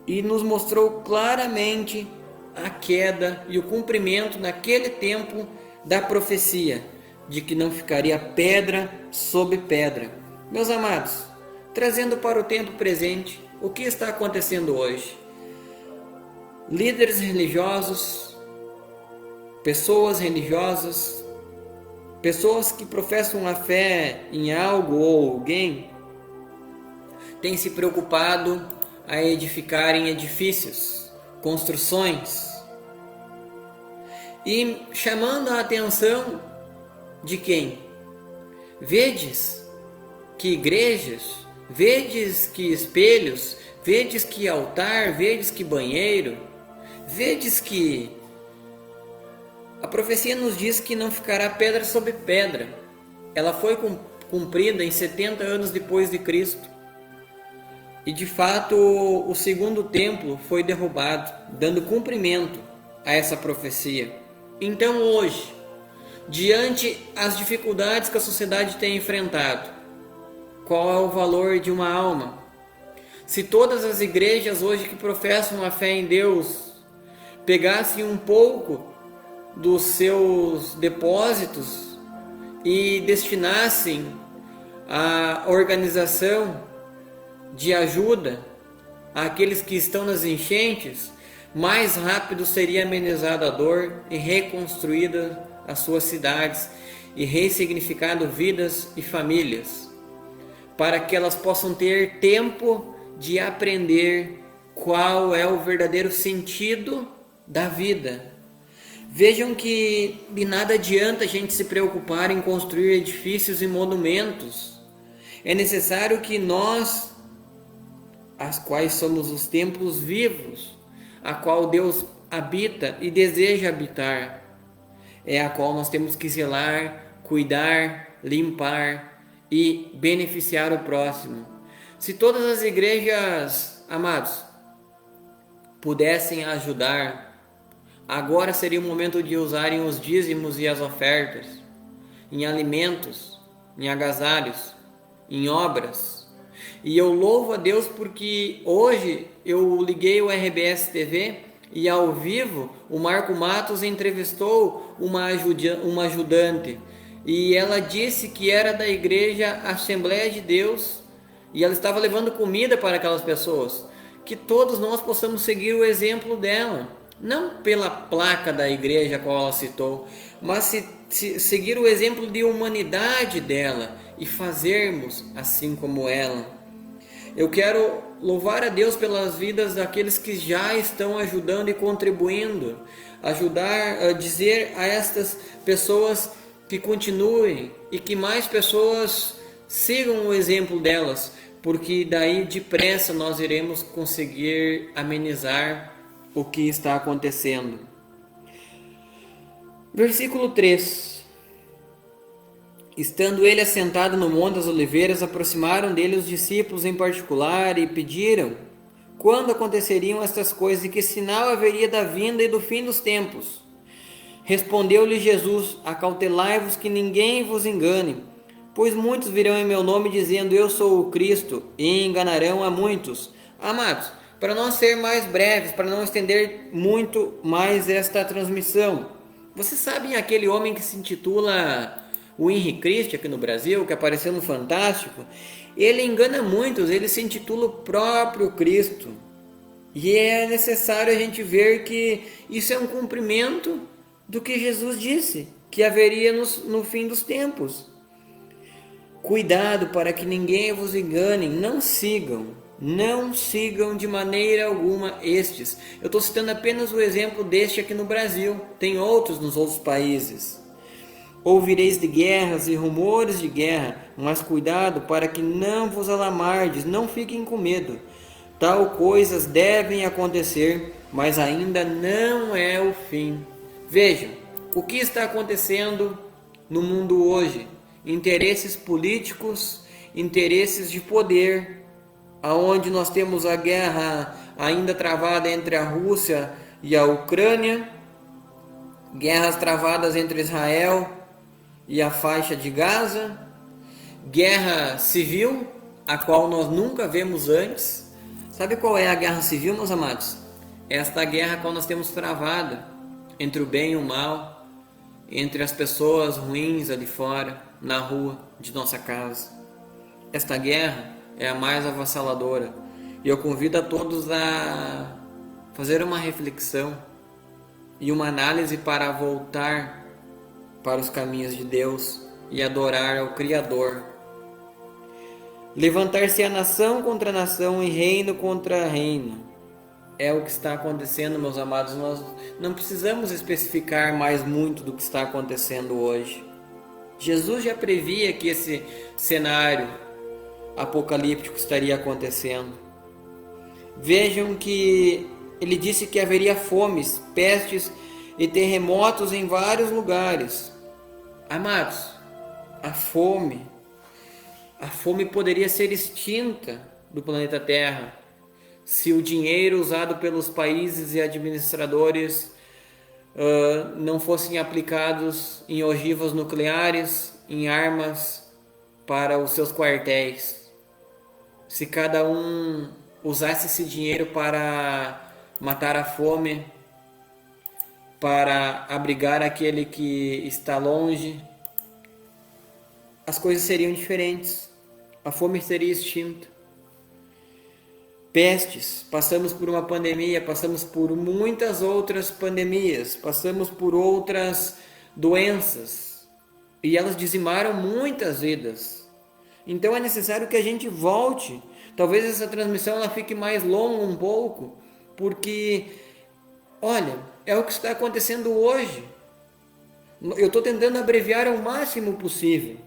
e nos mostrou claramente a queda e o cumprimento naquele tempo da profecia de que não ficaria pedra sobre pedra. Meus amados, trazendo para o tempo presente, o que está acontecendo hoje? Líderes religiosos, pessoas religiosas, pessoas que professam a fé em algo ou alguém, têm se preocupado a edificarem edifícios, construções, e chamando a atenção de quem? Vedes que igrejas, vedes que espelhos, vedes que altar, vedes que banheiro, vedes que a profecia nos diz que não ficará pedra sobre pedra. Ela foi cumprida em 70 anos depois de Cristo. E de fato o segundo templo foi derrubado, dando cumprimento a essa profecia. Então hoje, diante as dificuldades que a sociedade tem enfrentado, qual é o valor de uma alma? Se todas as igrejas hoje que professam a fé em Deus pegassem um pouco dos seus depósitos e destinassem à organização de ajuda àqueles que estão nas enchentes, mais rápido seria amenizada a dor e reconstruída as suas cidades e ressignificado vidas e famílias, para que elas possam ter tempo de aprender qual é o verdadeiro sentido da vida. Vejam que de nada adianta a gente se preocupar em construir edifícios e monumentos. É necessário que nós, as quais somos os templos vivos, a qual Deus habita e deseja habitar, é a qual nós temos que zelar, cuidar, limpar e beneficiar o próximo. Se todas as igrejas, amados, pudessem ajudar, agora seria o momento de usarem os dízimos e as ofertas em alimentos, em agasalhos, em obras. E eu louvo a Deus porque hoje eu liguei o RBS TV e ao vivo o Marco Matos entrevistou uma ajudante e ela disse que era da igreja Assembleia de Deus e ela estava levando comida para aquelas pessoas. Que todos nós possamos seguir o exemplo dela, não pela placa da igreja a qual ela citou, mas seguir o exemplo de humanidade dela e fazermos assim como ela. Eu quero louvar a Deus pelas vidas daqueles que já estão ajudando e contribuindo, ajudar a dizer a estas pessoas que continuem e que mais pessoas sigam o exemplo delas, porque daí depressa nós iremos conseguir amenizar o que está acontecendo. Versículo 3. Estando ele assentado no Monte das Oliveiras, aproximaram dele os discípulos em particular e pediram quando aconteceriam estas coisas e que sinal haveria da vinda e do fim dos tempos. Respondeu-lhe Jesus: acautelai-vos que ninguém vos engane, pois muitos virão em meu nome dizendo eu sou o Cristo e enganarão a muitos. Amados, para nós ser mais breves, para não estender muito mais esta transmissão, vocês sabem aquele homem que se intitula o Henrique Cristo aqui no Brasil, que apareceu no Fantástico? Ele engana muitos, ele se intitula o próprio Cristo. E é necessário a gente ver que isso é um cumprimento do que Jesus disse, que haveria no fim dos tempos. Cuidado para que ninguém vos engane, não sigam de maneira alguma estes. Eu estou citando apenas o exemplo deste aqui no Brasil, tem outros nos outros países. Ouvireis de guerras e rumores de guerra, mas cuidado para que não vos alarmardes, não fiquem com medo. Tal coisas devem acontecer, mas ainda não é o fim. Vejam, o que está acontecendo no mundo hoje? Interesses políticos, interesses de poder, aonde nós temos a guerra ainda travada entre a Rússia, e a Ucrânia, guerras travadas entre Israel e a faixa de Gaza, guerra civil, a qual nós nunca vemos antes. Sabe qual é a guerra civil, meus amados? Esta guerra qual nós temos travada entre o bem e o mal, entre as pessoas ruins ali fora, na rua de nossa casa. Esta guerra é a mais avassaladora e eu convido a todos a fazer uma reflexão e uma análise para voltar para os caminhos de Deus e adorar ao Criador. Levantar-se a nação contra nação e reino contra reino. É o que está acontecendo, meus amados. Nós não precisamos especificar mais muito do que está acontecendo hoje. Jesus já previa que esse cenário apocalíptico estaria acontecendo. Vejam que ele disse que haveria fomes, pestes e terremotos em vários lugares. Amados, a fome poderia ser extinta do planeta Terra se o dinheiro usado pelos países e administradores não fossem aplicados em ogivas nucleares, em armas para os seus quartéis. Se cada um usasse esse dinheiro para matar a fome, para abrigar aquele que está longe, as coisas seriam diferentes. A fome seria extinta. Pestes, passamos por uma pandemia, passamos por muitas outras pandemias, passamos por outras doenças e elas dizimaram muitas vidas. Então é necessário que a gente volte. Talvez essa transmissão ela fique mais longa um pouco, porque, olha, é o que está acontecendo hoje. Eu estou tentando abreviar ao máximo possível.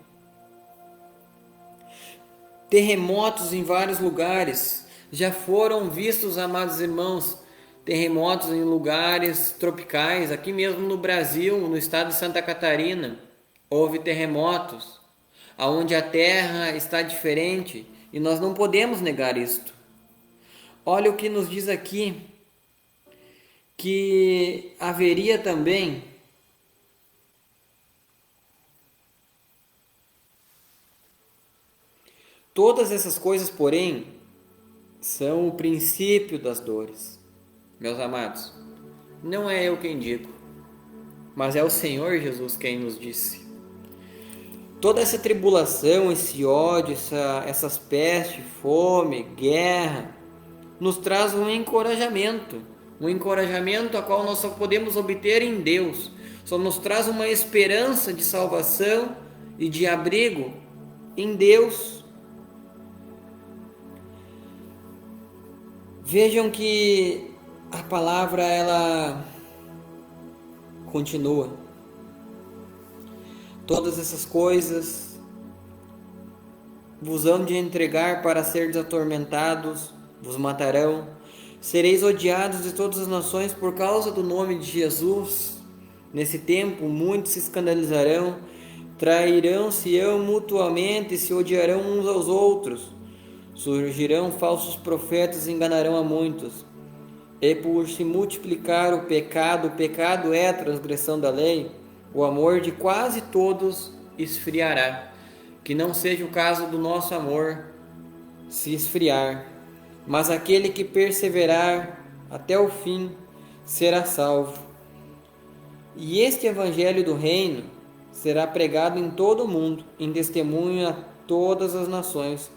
Terremotos em vários lugares. Já foram vistos, amados irmãos, terremotos em lugares tropicais. Aqui mesmo no Brasil, no estado de Santa Catarina, houve terremotos, onde a terra está diferente e nós não podemos negar isto. Olha o que nos diz aqui, que haveria também todas essas coisas, porém, são o princípio das dores. Meus amados, não é eu quem digo, mas é o Senhor Jesus quem nos disse. Toda essa tribulação, esse ódio, essas pestes, fome, guerra, nos traz um encorajamento a qual nós só podemos obter em Deus. Só nos traz uma esperança de salvação e de abrigo em Deus. Vejam que a palavra ela continua. Todas essas coisas vos hão de entregar para seres atormentados, vos matarão, sereis odiados de todas as nações por causa do nome de Jesus. Nesse tempo muitos se escandalizarão, trairão-se-ão mutuamente e se odiarão uns aos outros. Surgirão falsos profetas e enganarão a muitos. E por se multiplicar o pecado é a transgressão da lei, o amor de quase todos esfriará. Que não seja o caso do nosso amor se esfriar, mas aquele que perseverar até o fim será salvo. E este evangelho do reino será pregado em todo o mundo, em testemunho a todas as nações.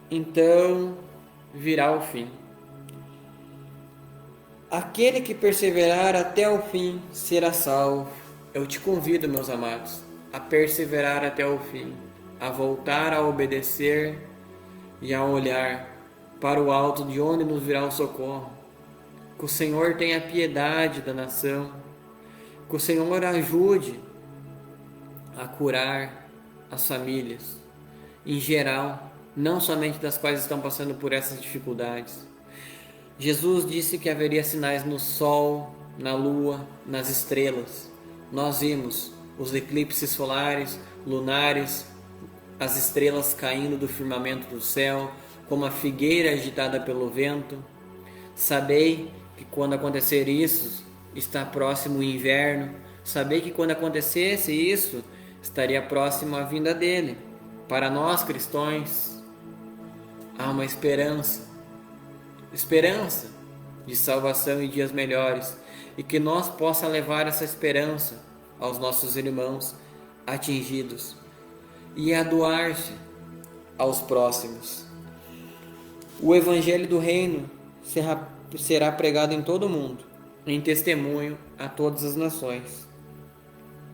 Então virá o fim. Aquele que perseverar até o fim será salvo. Eu te convido, meus amados, a perseverar até o fim, a voltar a obedecer e a olhar para o alto de onde nos virá o socorro. Que o Senhor tenha piedade da nação, que o Senhor ajude a curar as famílias em geral, não somente das quais estão passando por essas dificuldades. Jesus disse que haveria sinais no sol, na lua, nas estrelas. Nós vimos os eclipses solares, lunares, as estrelas caindo do firmamento do céu, como a figueira agitada pelo vento. Sabei que quando acontecer isso, está próximo o inverno, saber que quando acontecesse isso, estaria próximo a vinda dele. Para nós cristãos, há uma esperança de salvação e dias melhores, e que nós possa levar essa esperança aos nossos irmãos atingidos e a doar-se aos próximos. O Evangelho do Reino será pregado em todo o mundo, em testemunho a todas as nações.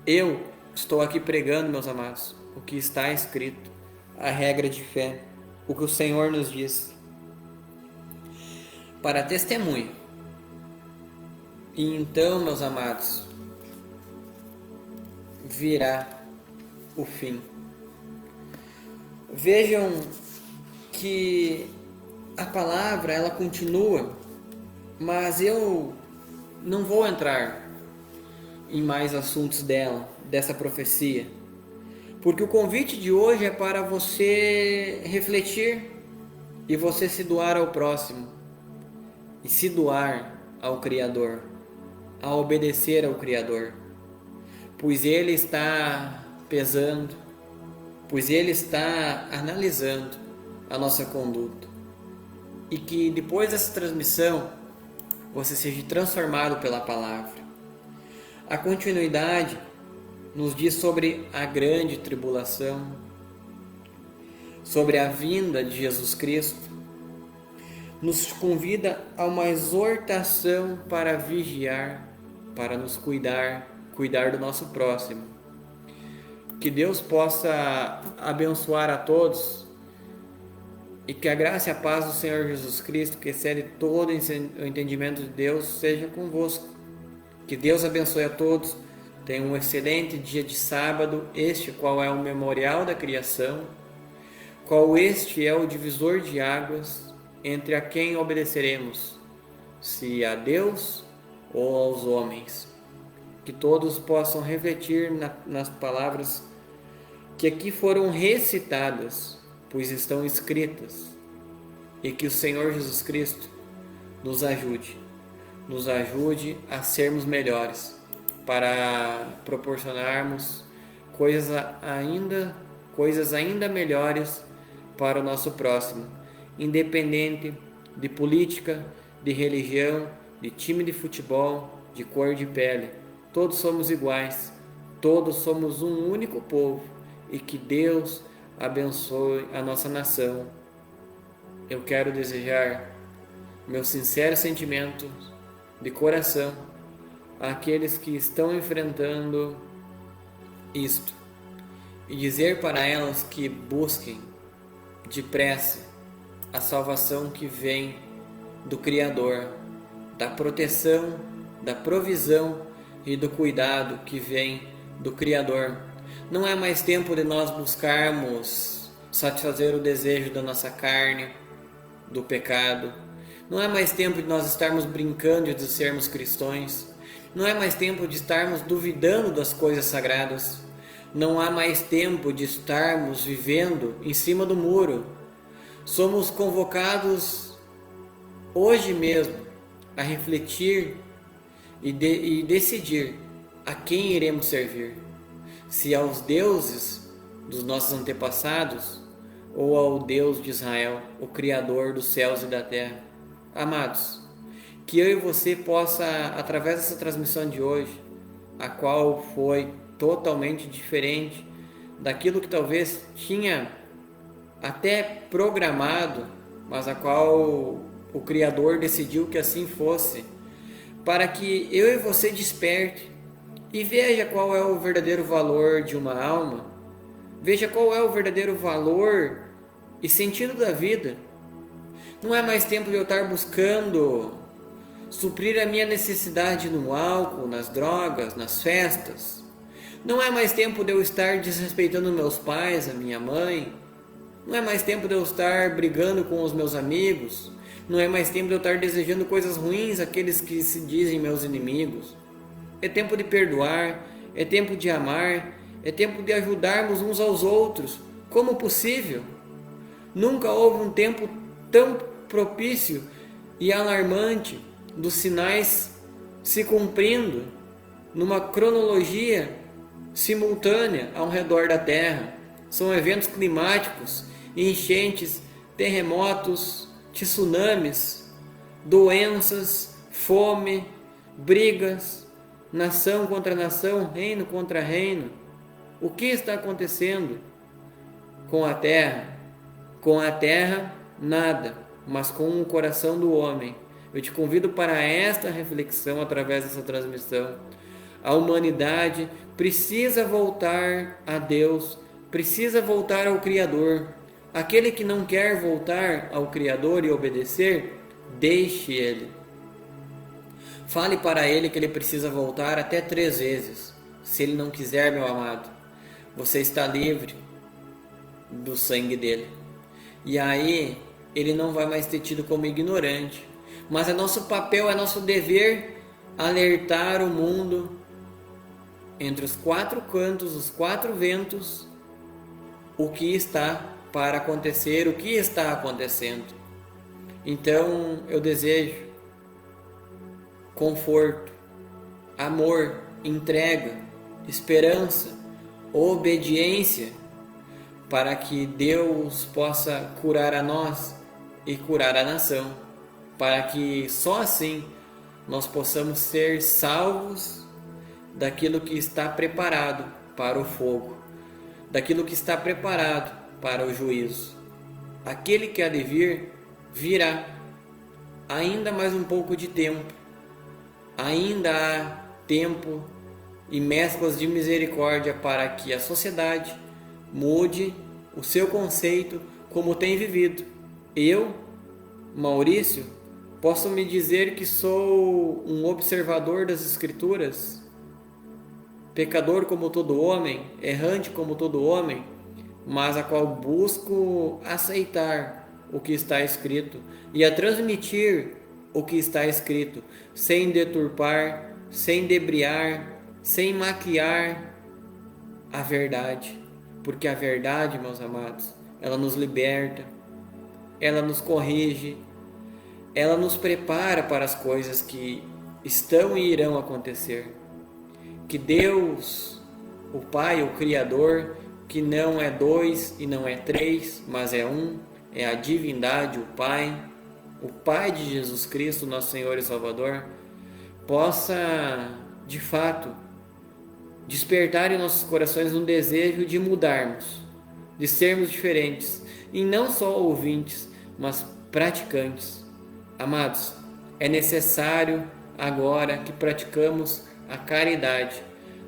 Eu estou aqui pregando, meus amados, o que está escrito, a regra de fé, o que o Senhor nos diz, para testemunho. E então, meus amados, virá o fim. Vejam que a palavra ela continua, mas eu não vou entrar em mais assuntos dessa profecia, porque o convite de hoje é para você refletir e você se doar ao próximo e se doar ao Criador, a obedecer ao Criador, pois Ele está pesando, pois Ele está analisando a nossa conduta, e que depois dessa transmissão você seja transformado pela palavra. A continuidade nos diz sobre a grande tribulação, sobre a vinda de Jesus Cristo, nos convida a uma exortação para vigiar, para nos cuidar do nosso próximo. Que Deus possa abençoar a todos e que a graça e a paz do Senhor Jesus Cristo, que excede todo o entendimento de Deus, seja convosco. Que Deus abençoe a todos. Tenha um excelente dia de sábado, este qual é o memorial da criação, qual este é o divisor de águas entre a quem obedeceremos, se a Deus ou aos homens. Que todos possam refletir nas palavras que aqui foram recitadas, pois estão escritas, e que o Senhor Jesus Cristo nos ajude a sermos melhores, para proporcionarmos coisas ainda melhores para o nosso próximo, independente de política, de religião, de time de futebol, de cor de pele. Todos somos iguais, todos somos um único povo, e que Deus abençoe a nossa nação. Eu quero desejar meu sincero sentimento de coração àqueles que estão enfrentando isto, e dizer para elas que busquem depressa a salvação que vem do Criador, da proteção, da provisão e do cuidado que vem do Criador. Não é mais tempo de nós buscarmos satisfazer o desejo da nossa carne, do pecado. Não é mais tempo de nós estarmos brincando de sermos cristãos. Não é mais tempo de estarmos duvidando das coisas sagradas. Não há mais tempo de estarmos vivendo em cima do muro. Somos convocados hoje mesmo a refletir e decidir a quem iremos servir. Se aos deuses dos nossos antepassados ou ao Deus de Israel, o Criador dos céus e da terra. Amados, que eu e você possa, através dessa transmissão de hoje, a qual foi totalmente diferente daquilo que talvez tinha até programado, mas a qual o Criador decidiu que assim fosse, para que eu e você desperte e veja qual é o verdadeiro valor de uma alma, veja qual é o verdadeiro valor e sentido da vida. Não é mais tempo de eu estar buscando suprir a minha necessidade no álcool, nas drogas, nas festas. Não é mais tempo de eu estar desrespeitando meus pais, a minha mãe. Não é mais tempo de eu estar brigando com os meus amigos. Não é mais tempo de eu estar desejando coisas ruins àqueles que se dizem meus inimigos. É tempo de perdoar, é tempo de amar, é tempo de ajudarmos uns aos outros, como possível. Nunca houve um tempo tão propício e alarmante dos sinais se cumprindo numa cronologia simultânea ao redor da Terra. São eventos climáticos, enchentes, terremotos, tsunamis, doenças, fome, brigas, nação contra nação, reino contra reino. O que está acontecendo com a Terra? Com a Terra, nada, mas com o coração do homem. Eu te convido para esta reflexão através dessa transmissão. A humanidade precisa voltar a Deus, precisa voltar ao Criador. Aquele que não quer voltar ao Criador e obedecer, deixe ele. Fale para ele que ele precisa voltar até 3 vezes. Se ele não quiser, meu amado, você está livre do sangue dele. E aí, ele não vai mais ter tido como ignorante. Mas é nosso papel, é nosso dever alertar o mundo entre os 4 cantos, os 4 ventos, o que está para acontecer, o que está acontecendo. Então eu desejo conforto, amor, entrega, esperança, obediência, para que Deus possa curar a nós e curar a nação, para que só assim nós possamos ser salvos daquilo que está preparado para o fogo, daquilo que está preparado para o juízo. Aquele que há de vir, virá. Ainda mais um pouco de tempo. Ainda há tempo e mesclas de misericórdia para que a sociedade mude o seu conceito como tem vivido. Eu, Maurício, posso me dizer que sou um observador das Escrituras, pecador como todo homem, errante como todo homem, mas a qual busco aceitar o que está escrito e a transmitir o que está escrito, sem deturpar, sem debriar, sem maquiar a verdade, porque a verdade, meus amados, ela nos liberta, ela nos corrige, ela nos prepara para as coisas que estão e irão acontecer. Que Deus, o Pai, o Criador, que não é 2 e não é 3, mas é um, é a divindade, o Pai de Jesus Cristo, nosso Senhor e Salvador, possa, de fato, despertar em nossos corações um desejo de mudarmos, de sermos diferentes, e não só ouvintes, mas praticantes. Amados, é necessário agora que praticamos a caridade.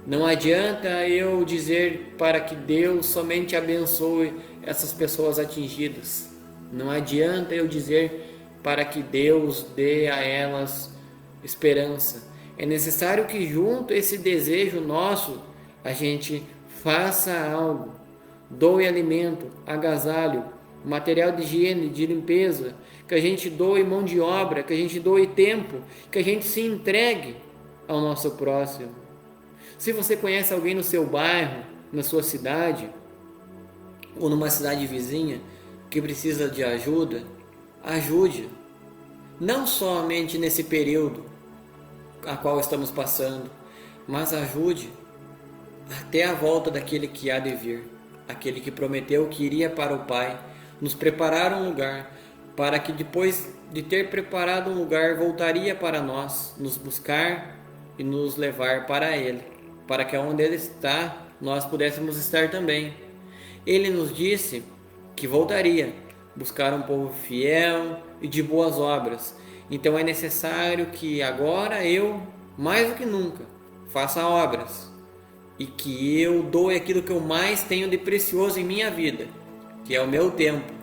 Não adianta eu dizer para que Deus somente abençoe essas pessoas atingidas. Não adianta eu dizer para que Deus dê a elas esperança. É necessário que junto a esse desejo nosso, a gente faça algo. Doe alimento, agasalho, material de higiene, de limpeza, que a gente doe mão de obra, que a gente doe tempo, que a gente se entregue ao nosso próximo. Se você conhece alguém no seu bairro, na sua cidade, ou numa cidade vizinha, que precisa de ajuda, ajude. Não somente nesse período a qual estamos passando, mas ajude até a volta daquele que há de vir, aquele que prometeu que iria para o Pai, nos preparar um lugar, para que depois de ter preparado um lugar, voltaria para nós, nos buscar e nos levar para Ele, para que onde Ele está, nós pudéssemos estar também. Ele nos disse que voltaria, buscar um povo fiel e de boas obras. Então é necessário que agora eu, mais do que nunca, faça obras e que eu doe aquilo que eu mais tenho de precioso em minha vida, que é o meu tempo.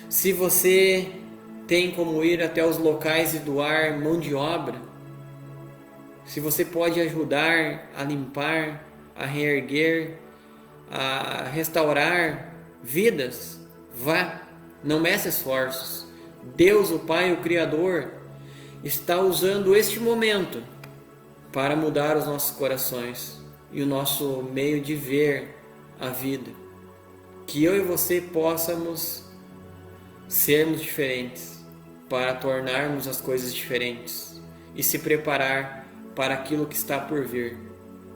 Se você tem como ir até os locais e doar mão de obra, se você pode ajudar a limpar, a reerguer, a restaurar vidas, vá, não meça esforços. Deus, o Pai, o Criador, está usando este momento para mudar os nossos corações e o nosso meio de ver a vida. Que eu e você possamos sermos diferentes para tornarmos as coisas diferentes e se preparar para aquilo que está por vir.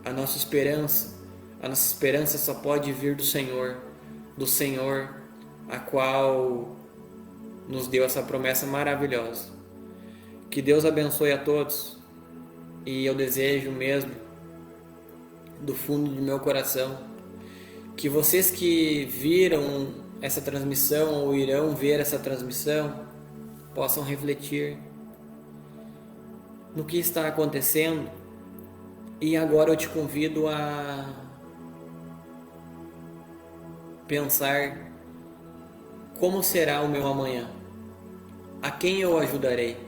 A nossa esperança só pode vir do Senhor, a qual nos deu essa promessa maravilhosa. Que Deus abençoe a todos, e eu desejo mesmo, do fundo do meu coração, que vocês que viram essa transmissão ou irão ver essa transmissão possam refletir no que está acontecendo. E agora eu te convido a pensar como será o meu amanhã, a quem eu ajudarei,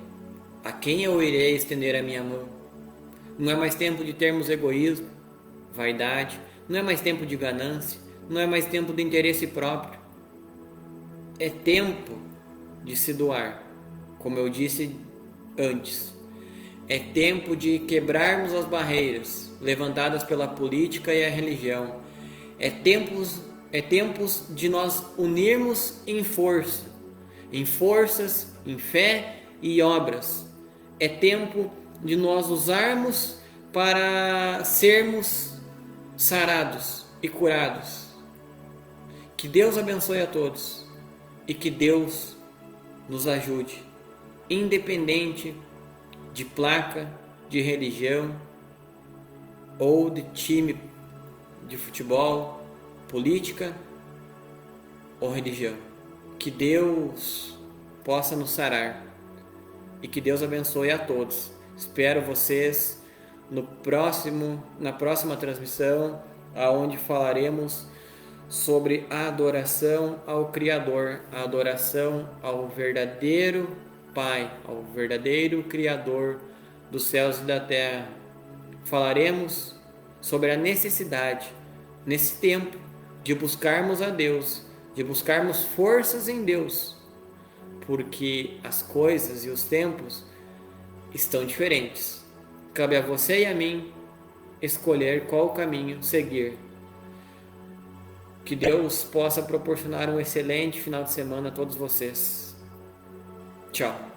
a quem eu irei estender a minha mão. Não é mais tempo de termos egoísmo, vaidade, não é mais tempo de ganância, não é mais tempo de interesse próprio. É tempo de se doar, como eu disse antes. É tempo de quebrarmos as barreiras levantadas pela política e a religião. É tempos de nós unirmos em forças, em fé e obras. É tempo de nós usarmos para sermos sarados e curados. Que Deus abençoe a todos e que Deus nos ajude, independente de placa, de religião ou de time de futebol, política ou religião. Que Deus possa nos sarar e que Deus abençoe a todos. Espero vocês na próxima transmissão, aonde falaremos sobre a adoração ao Criador, a adoração ao verdadeiro Pai, ao verdadeiro Criador dos céus e da terra. Falaremos sobre a necessidade, nesse tempo, de buscarmos a Deus, de buscarmos forças em Deus, porque as coisas e os tempos estão diferentes. Cabe a você e a mim escolher qual caminho seguir. Que Deus possa proporcionar um excelente final de semana a todos vocês. Tchau.